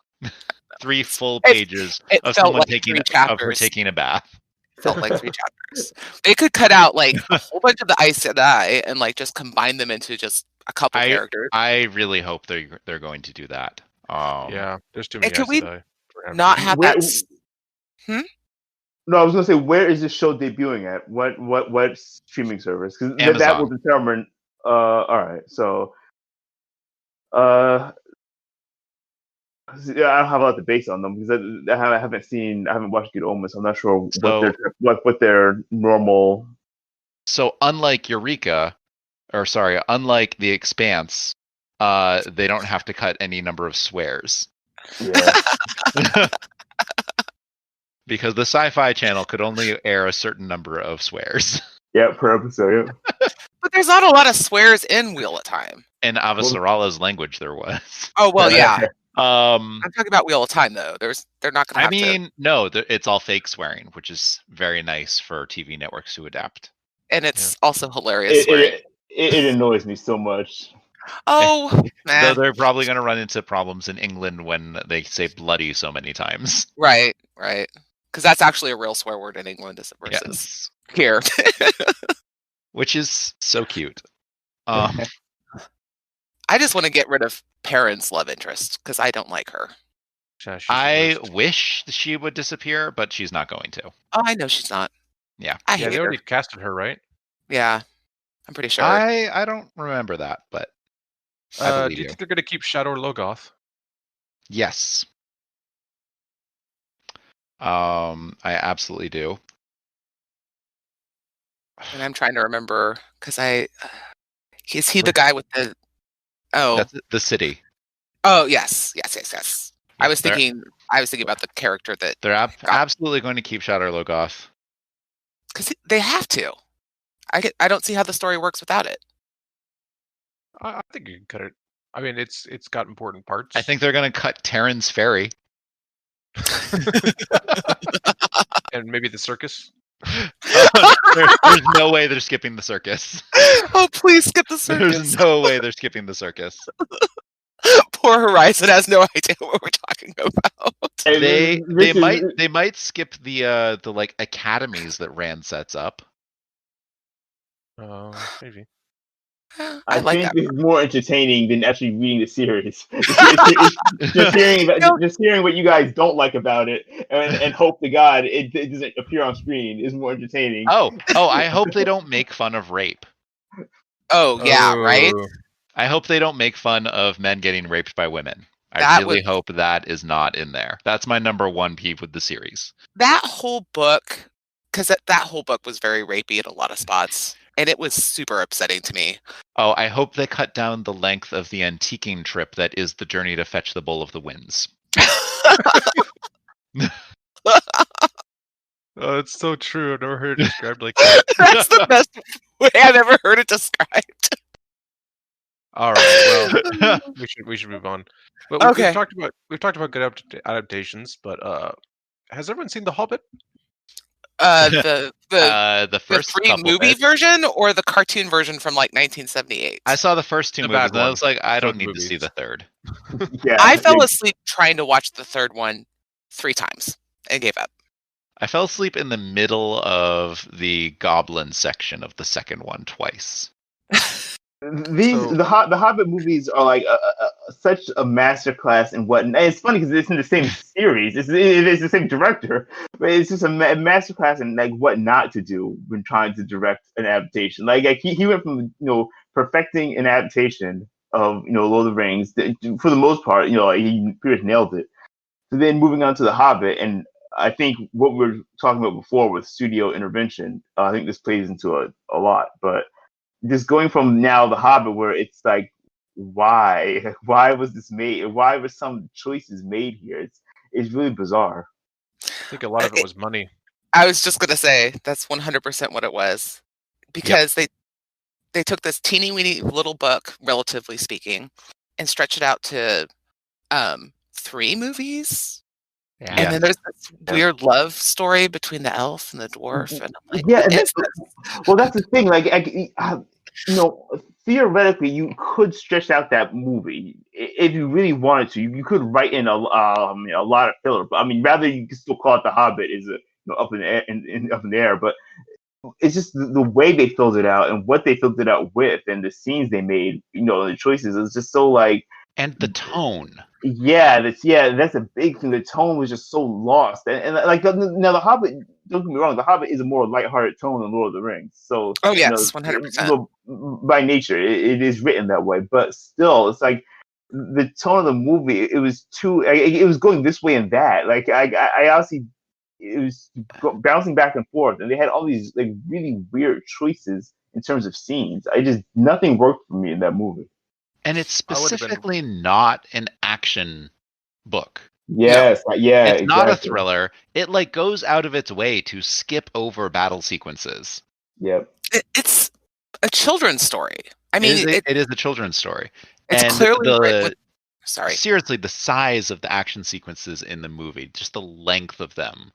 3 full pages of someone taking a bath. It felt like 3 chapters. They could cut out like a whole bunch of the Aes Sedai and like just combine them into just a couple characters. I really hope they're going to do that. Yeah, there's too many Aes Sedai. Not have that. No, I was gonna say, where is this show debuting at? What streaming service? Because that will determine. All right, so yeah, I don't have a lot to base on them because I haven't watched Good Omens. So I'm not sure what their normal. So unlike unlike The Expanse, they don't have to cut any number of swears. Yeah. Because the Sci-Fi Channel could only air a certain number of swears. Yeah, per episode. Yeah. But there's not a lot of swears in Wheel of Time. In Avasarala's language, there was. Oh well, yeah. I'm talking about Wheel of Time though. They're not going to have to. No, it's all fake swearing, which is very nice for TV networks to adapt. And it's also hilarious. It annoys me so much. Oh, man. So they're probably going to run into problems in England when they say bloody so many times. Right. Because that's actually a real swear word in England versus here. Which is so cute. I just want to get rid of Perrin's love interest because I don't like her. I wish she would disappear, but she's not going to. Oh, I know she's not. Yeah. They already casted her, right? Yeah. I'm pretty sure. I don't remember that, but I do you think they're going to keep Shador Logoth? Yes. I absolutely do. And I'm trying to remember because is he the guy with the? Oh, That's the city. oh yes. I Yeah, was thinking about the character that they're absolutely going to keep Shador Logoth because they have to. I don't see how the story works without it. I think you can cut it. I mean, it's got important parts. I think they're going to cut Terran's ferry. And maybe the circus. There's no way they're skipping the circus. Oh, please skip the circus. There's no way they're skipping the circus. Poor Horizon has no idea what we're talking about. They might skip the like academies that Rand sets up. Maybe. I like think that. this is more entertaining than actually reading the series. just hearing what you guys don't like about it, and hope to God it doesn't appear on screen is more entertaining. Oh! I hope they don't make fun of rape. Oh yeah, right. I hope they don't make fun of men getting raped by women. I really hope that is not in there. That's my number one peeve with the series. That whole book, because that whole book was very rapey in a lot of spots, and it was super upsetting to me. Oh, I hope they cut down the length of the antiquing trip that is the journey to fetch the Bowl of the Winds. Oh, it's so true. I've never heard it described like that. That's the best way I've ever heard it described. All right, well, we should move on. But okay, we've talked about good adaptations, but has everyone seen The Hobbit? the first free movie version or the cartoon version from like 1978? I saw the first two movies, and I was like, I don't need to see the third. Yeah, I fell asleep trying to watch the third one 3 times and gave up. I fell asleep in the middle of the goblin section of the second one twice. The Hobbit movies are like such a masterclass in what. And it's funny because it's in the same series. It's the same director, but it's just a masterclass in like what not to do when trying to direct an adaptation. Like he went from perfecting an adaptation of Lord of the Rings for the most part. He pretty much nailed it. So then moving on to the Hobbit, and I think what we were talking about before with studio intervention, I think this plays into a lot, but. Just going from now the Hobbit, where it's like, why was this made? Why were some choices made here? It's really bizarre. I think a lot of it was money. I was just gonna say that's 100% what it was, because they took this teeny weeny little book, relatively speaking, and stretched it out to 3 movies. Yeah. And then there's this weird love story between the elf and the dwarf, and I'm like, well, that's the thing. Like, theoretically, you could stretch out that movie if you really wanted to. You could write in a lot of filler. But I mean, rather you can still call it The Hobbit is up in the air, up in the air. But it's just the way they filled it out and what they filled it out with, and the scenes they made. The choices. It's just so like. And the tone. Yeah, that's a big thing. The tone was just so lost, and like now the Hobbit. Don't get me wrong, the Hobbit is a more lighthearted tone than Lord of the Rings. So, yes, 100%. By nature, it is written that way. But still, it's like the tone of the movie. It was it was going this way and that. Like I honestly, it was bouncing back and forth, and they had all these like really weird choices in terms of scenes. Nothing worked for me in that movie. And it's specifically not an action book. Yes, yeah, it's not a thriller. It like goes out of its way to skip over battle sequences. Yep. It's a children's story. I mean, it is a children's story. It's clearly seriously, the size of the action sequences in the movie, just the length of them,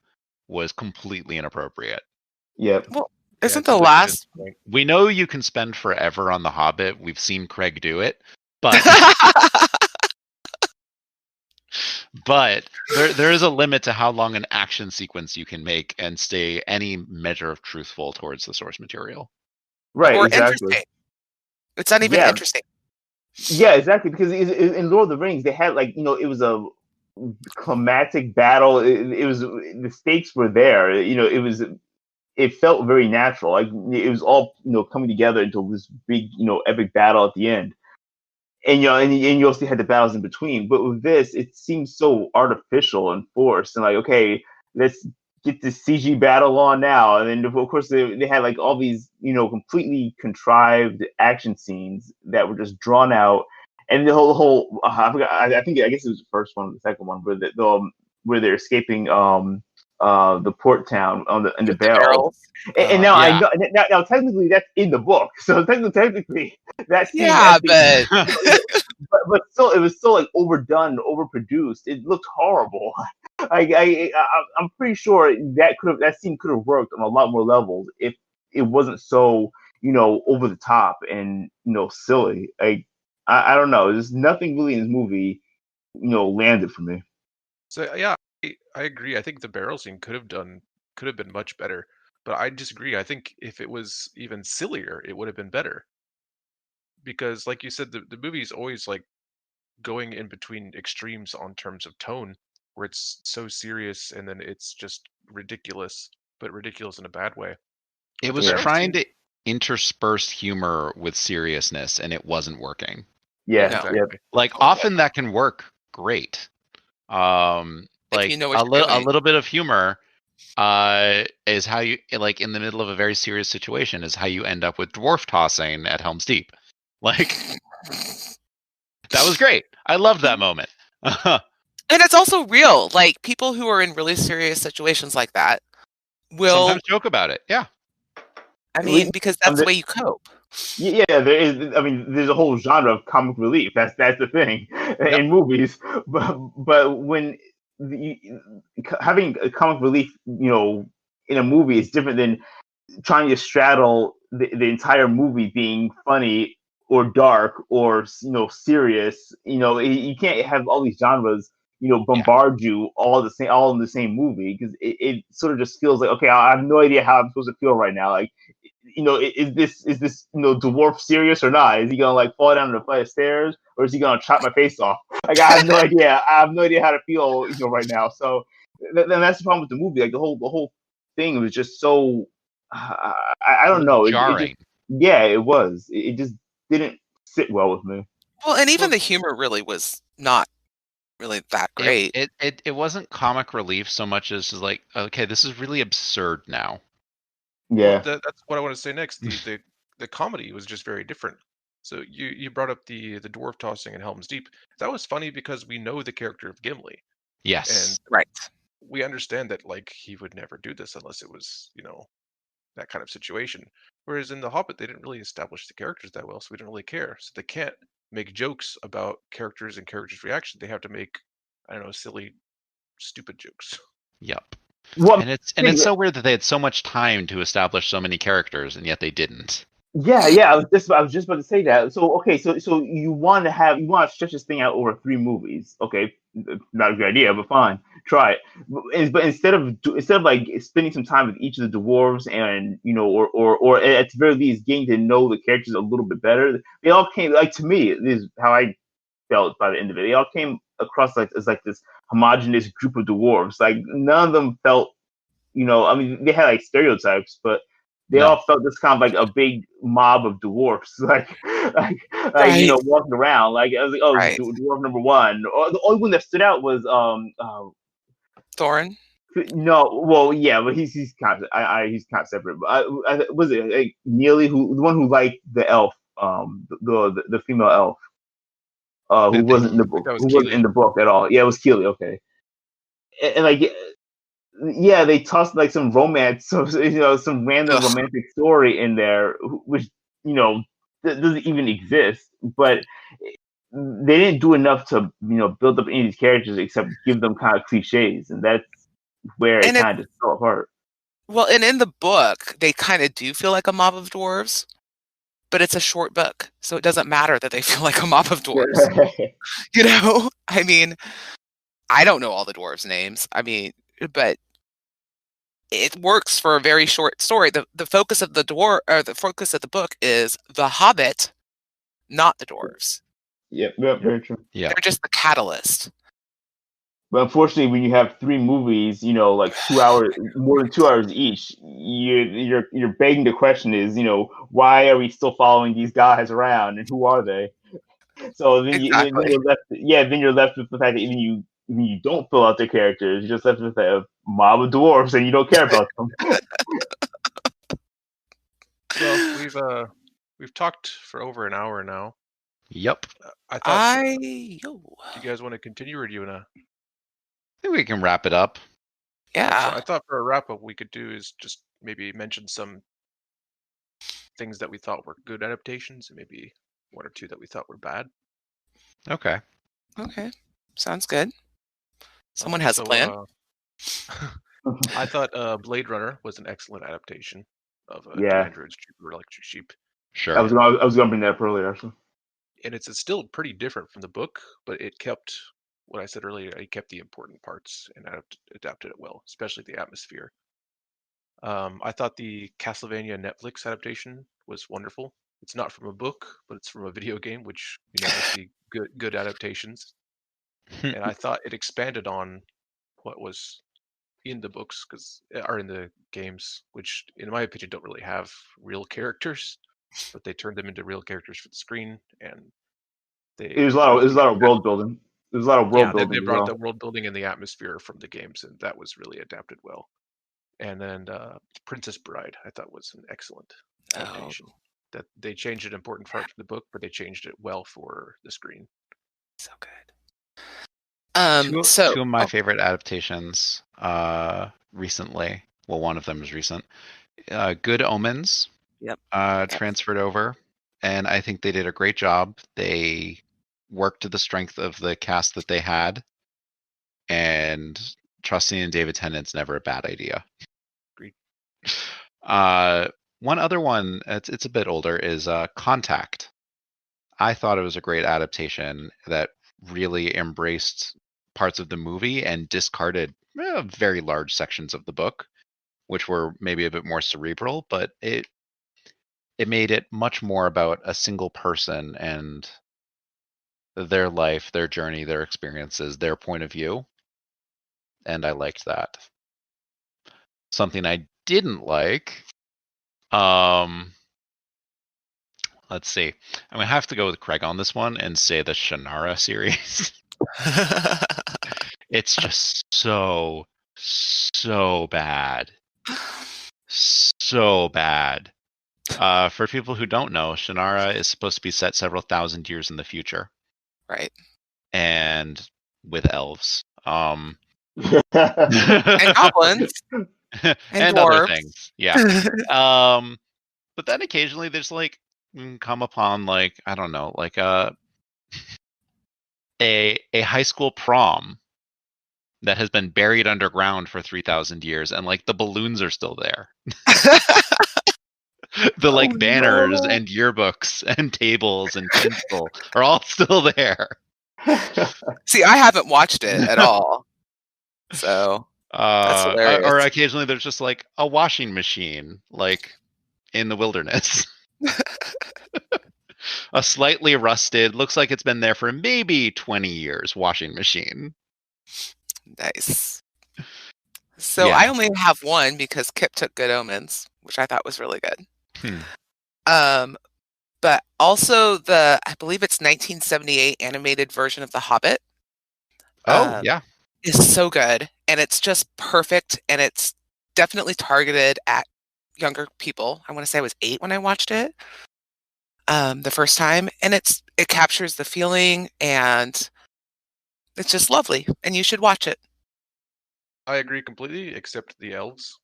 was completely inappropriate. Yep. Well, isn't the last? We know you can spend forever on The Hobbit. We've seen Craig do it, but but there is a limit to how long an action sequence you can make and stay any measure of truthful towards the source material. Right. Or exactly. Interesting. It's not even interesting. Yeah, exactly. Because in Lord of the Rings, they had like it was a climatic battle. It was the stakes were there. It felt very natural. Like it was all coming together into this big epic battle at the end. and you also had the battles in between. But with this, it seems so artificial and forced, and like, okay, let's get this CG battle on now, and then of course they had like all these completely contrived action scenes that were just drawn out, and the whole I forgot, I guess it was the first one or the second one where they're escaping the port town in the With the barrel. barrels. And now I know now technically that's in the book, so technically that scene but but still, it was still like overdone, overproduced. It looked horrible. I'm pretty sure that scene could have worked on a lot more levels if it wasn't so over the top and silly. I don't know. There's nothing really in this movie landed for me. So yeah, I agree. I think the barrel scene could have been much better, but I disagree. I think if it was even sillier, it would have been better. Because like you said, the movie's always like going in between extremes on terms of tone, where it's so serious and then it's just ridiculous, but ridiculous in a bad way. It was trying to intersperse humor with seriousness, and it wasn't working. Yeah, exactly. Like often that can work great. Like a little bit of humor is how you, like in the middle of a very serious situation, is how you end up with dwarf tossing at Helm's Deep. Like that was great. I loved that moment. And it's also real. Like people who are in really serious situations like that will sometimes joke about it. Yeah. I mean, because that's the way you cope. Yeah, there is. I mean, there's a whole genre of comic relief. That's the thing in movies. But when having a comic relief, in a movie is different than trying to straddle the entire movie being funny or dark or serious. You can't have all these genres bombard you all in the same movie, because it sort of just feels like, okay, I have no idea how I'm supposed to feel right now. Like, is this dwarf serious or not? Is he gonna like fall down a flight of stairs, or is he gonna chop my face off? Like, I have no idea. I have no idea how to feel right now. So then that's the problem with the movie. Like the whole thing was just so I don't know. Jarring. It was. It just didn't sit well with me. Well, and even the humor really was not really that great. It wasn't comic relief so much as like, okay, this is really absurd now. Yeah, well, that's what I want to say next. The comedy was just very different. So you brought up the dwarf tossing in Helm's Deep. That was funny because we know the character of Gimli. Yes, and right. We understand that like he would never do this unless it was that kind of situation. Whereas in The Hobbit, they didn't really establish the characters that well, so we didn't really care. So they can't make jokes about characters and characters' reaction. They have to make, I don't know, silly, stupid jokes. Yep. Well, and it's so weird that they had so much time to establish so many characters, and yet they didn't. Yeah. I was just about to say that. So okay, so you want to stretch this thing out over 3 movies. Okay, not a good idea, but fine, try it. But instead of like spending some time with each of the dwarves, and or at the very least getting to know the characters a little bit better, they all came, like, to me, this is how I felt by the end of it. They all came across like as like this homogenous group of dwarves. Like none of them felt, I mean, they had like stereotypes, but they all felt this kind of like a big mob of dwarfs, like walking around. Like I was like, dwarf number 1. Or the only one that stood out was Thorin. No, well, yeah, but he's kind of he's kind of separate. But was it like Neely, the one who liked the elf, the female elf, who wasn't in the book, who wasn't in the book at all? Yeah, it was Keely. Okay, and like. Yeah, they tossed like some romance, some random romantic story in there, which doesn't even exist. But they didn't do enough to build up any of these characters except give them kind of cliches, and that's where it kind of fell apart. Well, and in the book, they kind of do feel like a mob of dwarves, but it's a short book, so it doesn't matter that they feel like a mob of dwarves. I mean, I don't know all the dwarves' names. I mean, but it works for a very short story. The focus of the focus of the book is the Hobbit, not the dwarves. Yep, very true. Yeah, they're just the catalyst. But unfortunately, when you have 3 movies, like 2 hours, more than 2 hours each, you're begging the question is, why are we still following these guys around, and who are they? So then, Exactly. you're left. Yeah, then you're left with the fact that even you don't fill out their characters, you're just left with a mob of dwarves, and you don't care about them. Well, we've talked for over an hour now. Yep. I thought. Do Yo. you guys want to continue, or do you wanna? I think we can wrap it up. Yeah. So I thought for a wrap up, we could do is just maybe mention some things that we thought were good adaptations, and maybe one or two that we thought were bad. Okay. Okay. Sounds good. Someone has a plan. I thought Blade Runner was an excellent adaptation of Do Yeah. Androids Dream of Electric Sheep? Sure. I was going to bring that up earlier, actually. And it's still pretty different from the book, but it kept what I said earlier. It kept the important parts and adapted it well, especially the atmosphere. I thought the Castlevania Netflix adaptation was wonderful. It's not from a book, but it's from a video game, which you never see good adaptations. And I thought it expanded on what was in the books or in the games, which in my opinion don't really have real characters, but they turned them into real characters for the screen, and It was a lot of world building. There's a lot of world building. They brought the world building and the atmosphere from the games, and that was really adapted well. And then Princess Bride, I thought was an excellent adaptation. That they changed an important part from the book, but they changed it well for the screen. So good. Two of my favorite adaptations recently. Well, one of them is recent. Good Omens. Yep. Transferred over, and I think they did a great job. They worked to the strength of the cast that they had, and trusting in David Tennant's never a bad idea. Agreed. One other one, it's a bit older, is Contact. I thought it was a great adaptation that really embraced parts of the movie and discarded very large sections of the book, which were maybe a bit more cerebral, but it made it much more about a single person and their life, their journey, their experiences, their point of view. And I liked that. Something I didn't like, let's see. I'm going to have to go with Craig on this one and say the Shannara series. It's just so bad. So bad. For people who don't know, Shannara is supposed to be set several thousand years in the future. Right. And with elves. And goblins. and other things. Yeah. But then occasionally there's come upon I don't know, a high school prom that has been buried underground for 3,000 years, and the balloons are still there. The banners and yearbooks and tables and tinsel are all still there. See, I haven't watched it at all, so that's hilarious. Or occasionally there's just a washing machine in the wilderness. A slightly rusted, looks like it's been there for maybe 20 years, washing machine. Nice. So yeah. I only have one because Kip took Good Omens, which I thought was really good. But also I believe it's 1978 animated version of The Hobbit. Yeah. Is so good, and it's just perfect, and it's definitely targeted at younger people. I want to say I was 8 when I watched it the first time, and it captures the feeling, and it's just lovely, and you should watch it. I agree completely, except the elves.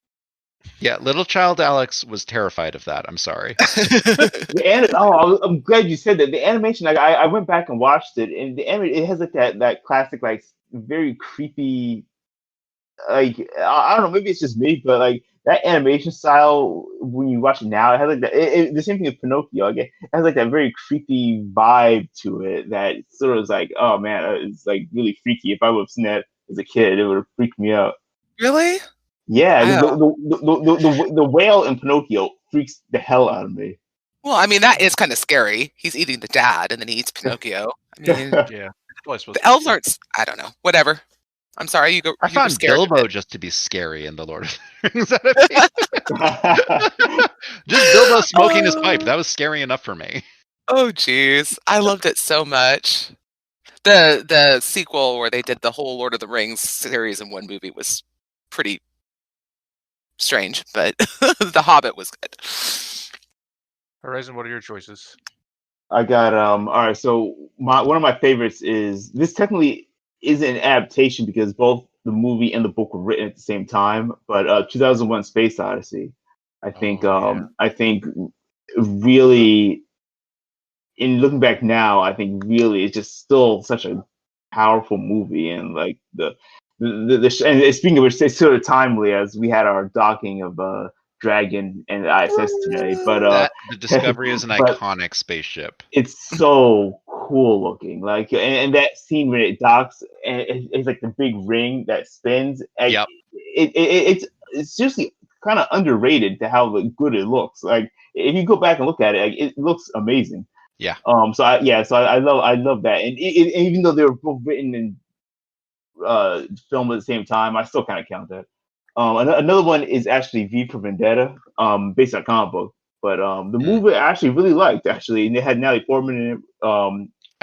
Yeah, little child Alex was terrified of that. I'm sorry. I'm glad you said that. The animation, I went back and watched it, and it has that classic, very creepy, I don't know, maybe it's just me, but that animation style when you watch it now, it has the same thing with Pinocchio. It has that very creepy vibe to it that sort of is oh man, it's really freaky. If I would have seen that as a kid, it would have freaked me out. Really? Yeah, the whale in Pinocchio freaks the hell out of me. Well, I mean, that is kind of scary. He's eating the dad, and then he eats Pinocchio. I mean, yeah. The elves aren't. I don't know. Whatever. I'm sorry. You go. I found Bilbo just to be scary in the Lord of the Rings adaptation. Just Bilbo smoking his pipe. That was scary enough for me. Oh, geez. I loved it so much. The sequel where they did the whole Lord of the Rings series in one movie was pretty strange, but The Hobbit was good. Horizon, what are your choices? I got all right. So one of my favorites is this. Technically, is an adaptation because both the movie and the book were written at the same time. But 2001: Space Odyssey, I think really, in looking back now, I think really it's just still such a powerful movie, and like and speaking of which, it's sort of timely as we had our docking of Dragon and the ISS today. But the Discovery is an but iconic spaceship. it's so cool looking. Like, and that scene when it docks and it's like the big ring that spins. Yep. It's just kind of underrated to how good it looks. Like, if you go back and look at it, like, it looks amazing. Yeah. So I love that, and even though they were both written and filmed at the same time, I still kind of count that. Another one is actually V for Vendetta, based on comic book. But the movie I actually really liked, actually, and they had Natalie Portman in it. I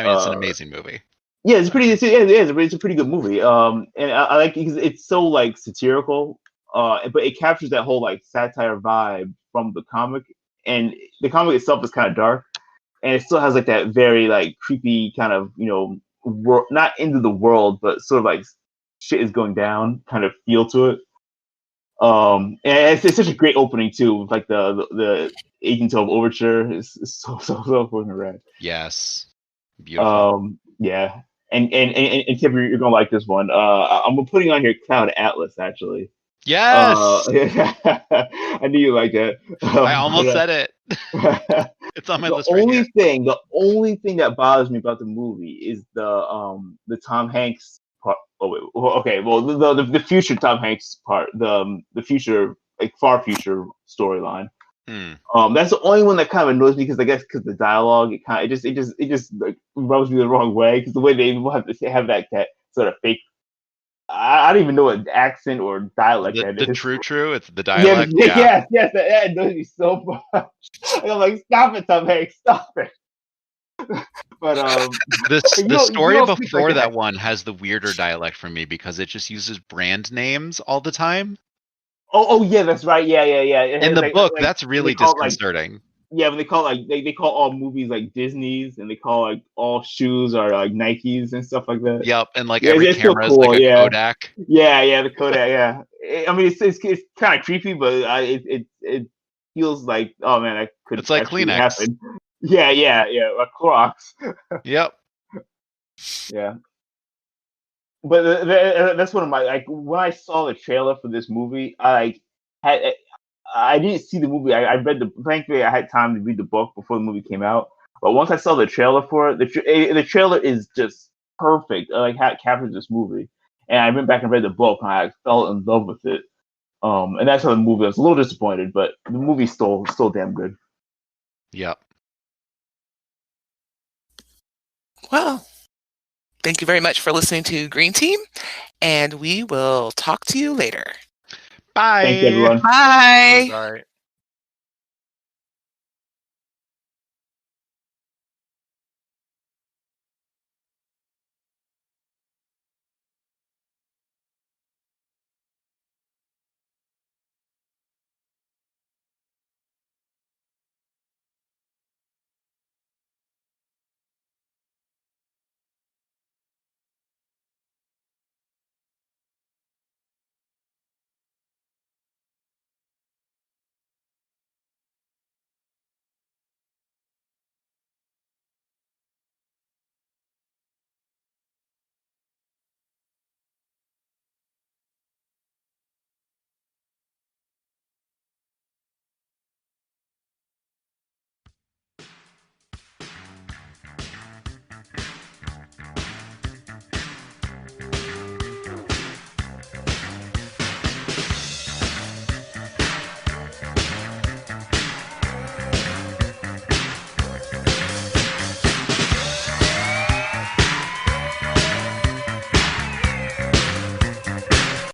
mean, it's an amazing movie. Yeah, it's a pretty good movie. And I like it because it's so like satirical, but it captures that whole like satire vibe from the comic, and the comic itself is kind of dark, and it still has like that very like creepy kind of not into the world, but sort of like shit is going down kind of feel to it. And it's such a great opening too, with like the 1812 overture is so fucking rad. Yes, beautiful. Yeah, and Tim, you're gonna like this one. I'm putting on here Cloud Atlas actually. Yes, I knew you like it. I almost said it. It's on my list right here. The only thing that bothers me about the movie is the Tom Hanks part. Oh wait, okay. Well, the future Tom Hanks part, the future, like far future storyline. That's the only one that kind of annoys me because I guess because the dialogue, it just like rubs me the wrong way because the way they have to have that sort of fake. I don't even know what accent or dialect that is. The true, it's the dialect. Yes, that annoys me so much. I'm like, stop it, Tom Hanks, stop it. But the story before like that one has the weirder dialect for me because it just uses brand names all the time. Oh yeah, that's right. Yeah. In the book, that's really disconcerting. When they call they call all movies like Disney's, and they call like all shoes are like Nikes and stuff like that. Yep, and like every camera is like a Kodak. Yeah, the Kodak. Yeah, I mean it's kind of creepy, but it feels like, oh man, that could. It's like Kleenex. Happen. Yeah, like Clorox. Yep. Yeah. But that's one of my, like, when I saw the trailer for this movie, I didn't see the movie. I read thankfully I had time to read the book before the movie came out. But once I saw the trailer for it, the trailer is just perfect. Like how it captures this movie. And I went back and read the book, and I fell in love with it. And that's how the movie. I was a little disappointed, but the movie's still damn good. Yep. Well, thank you very much for listening to Green Team, and we will talk to you later. Bye. Thanks, everyone. Bye. Bye.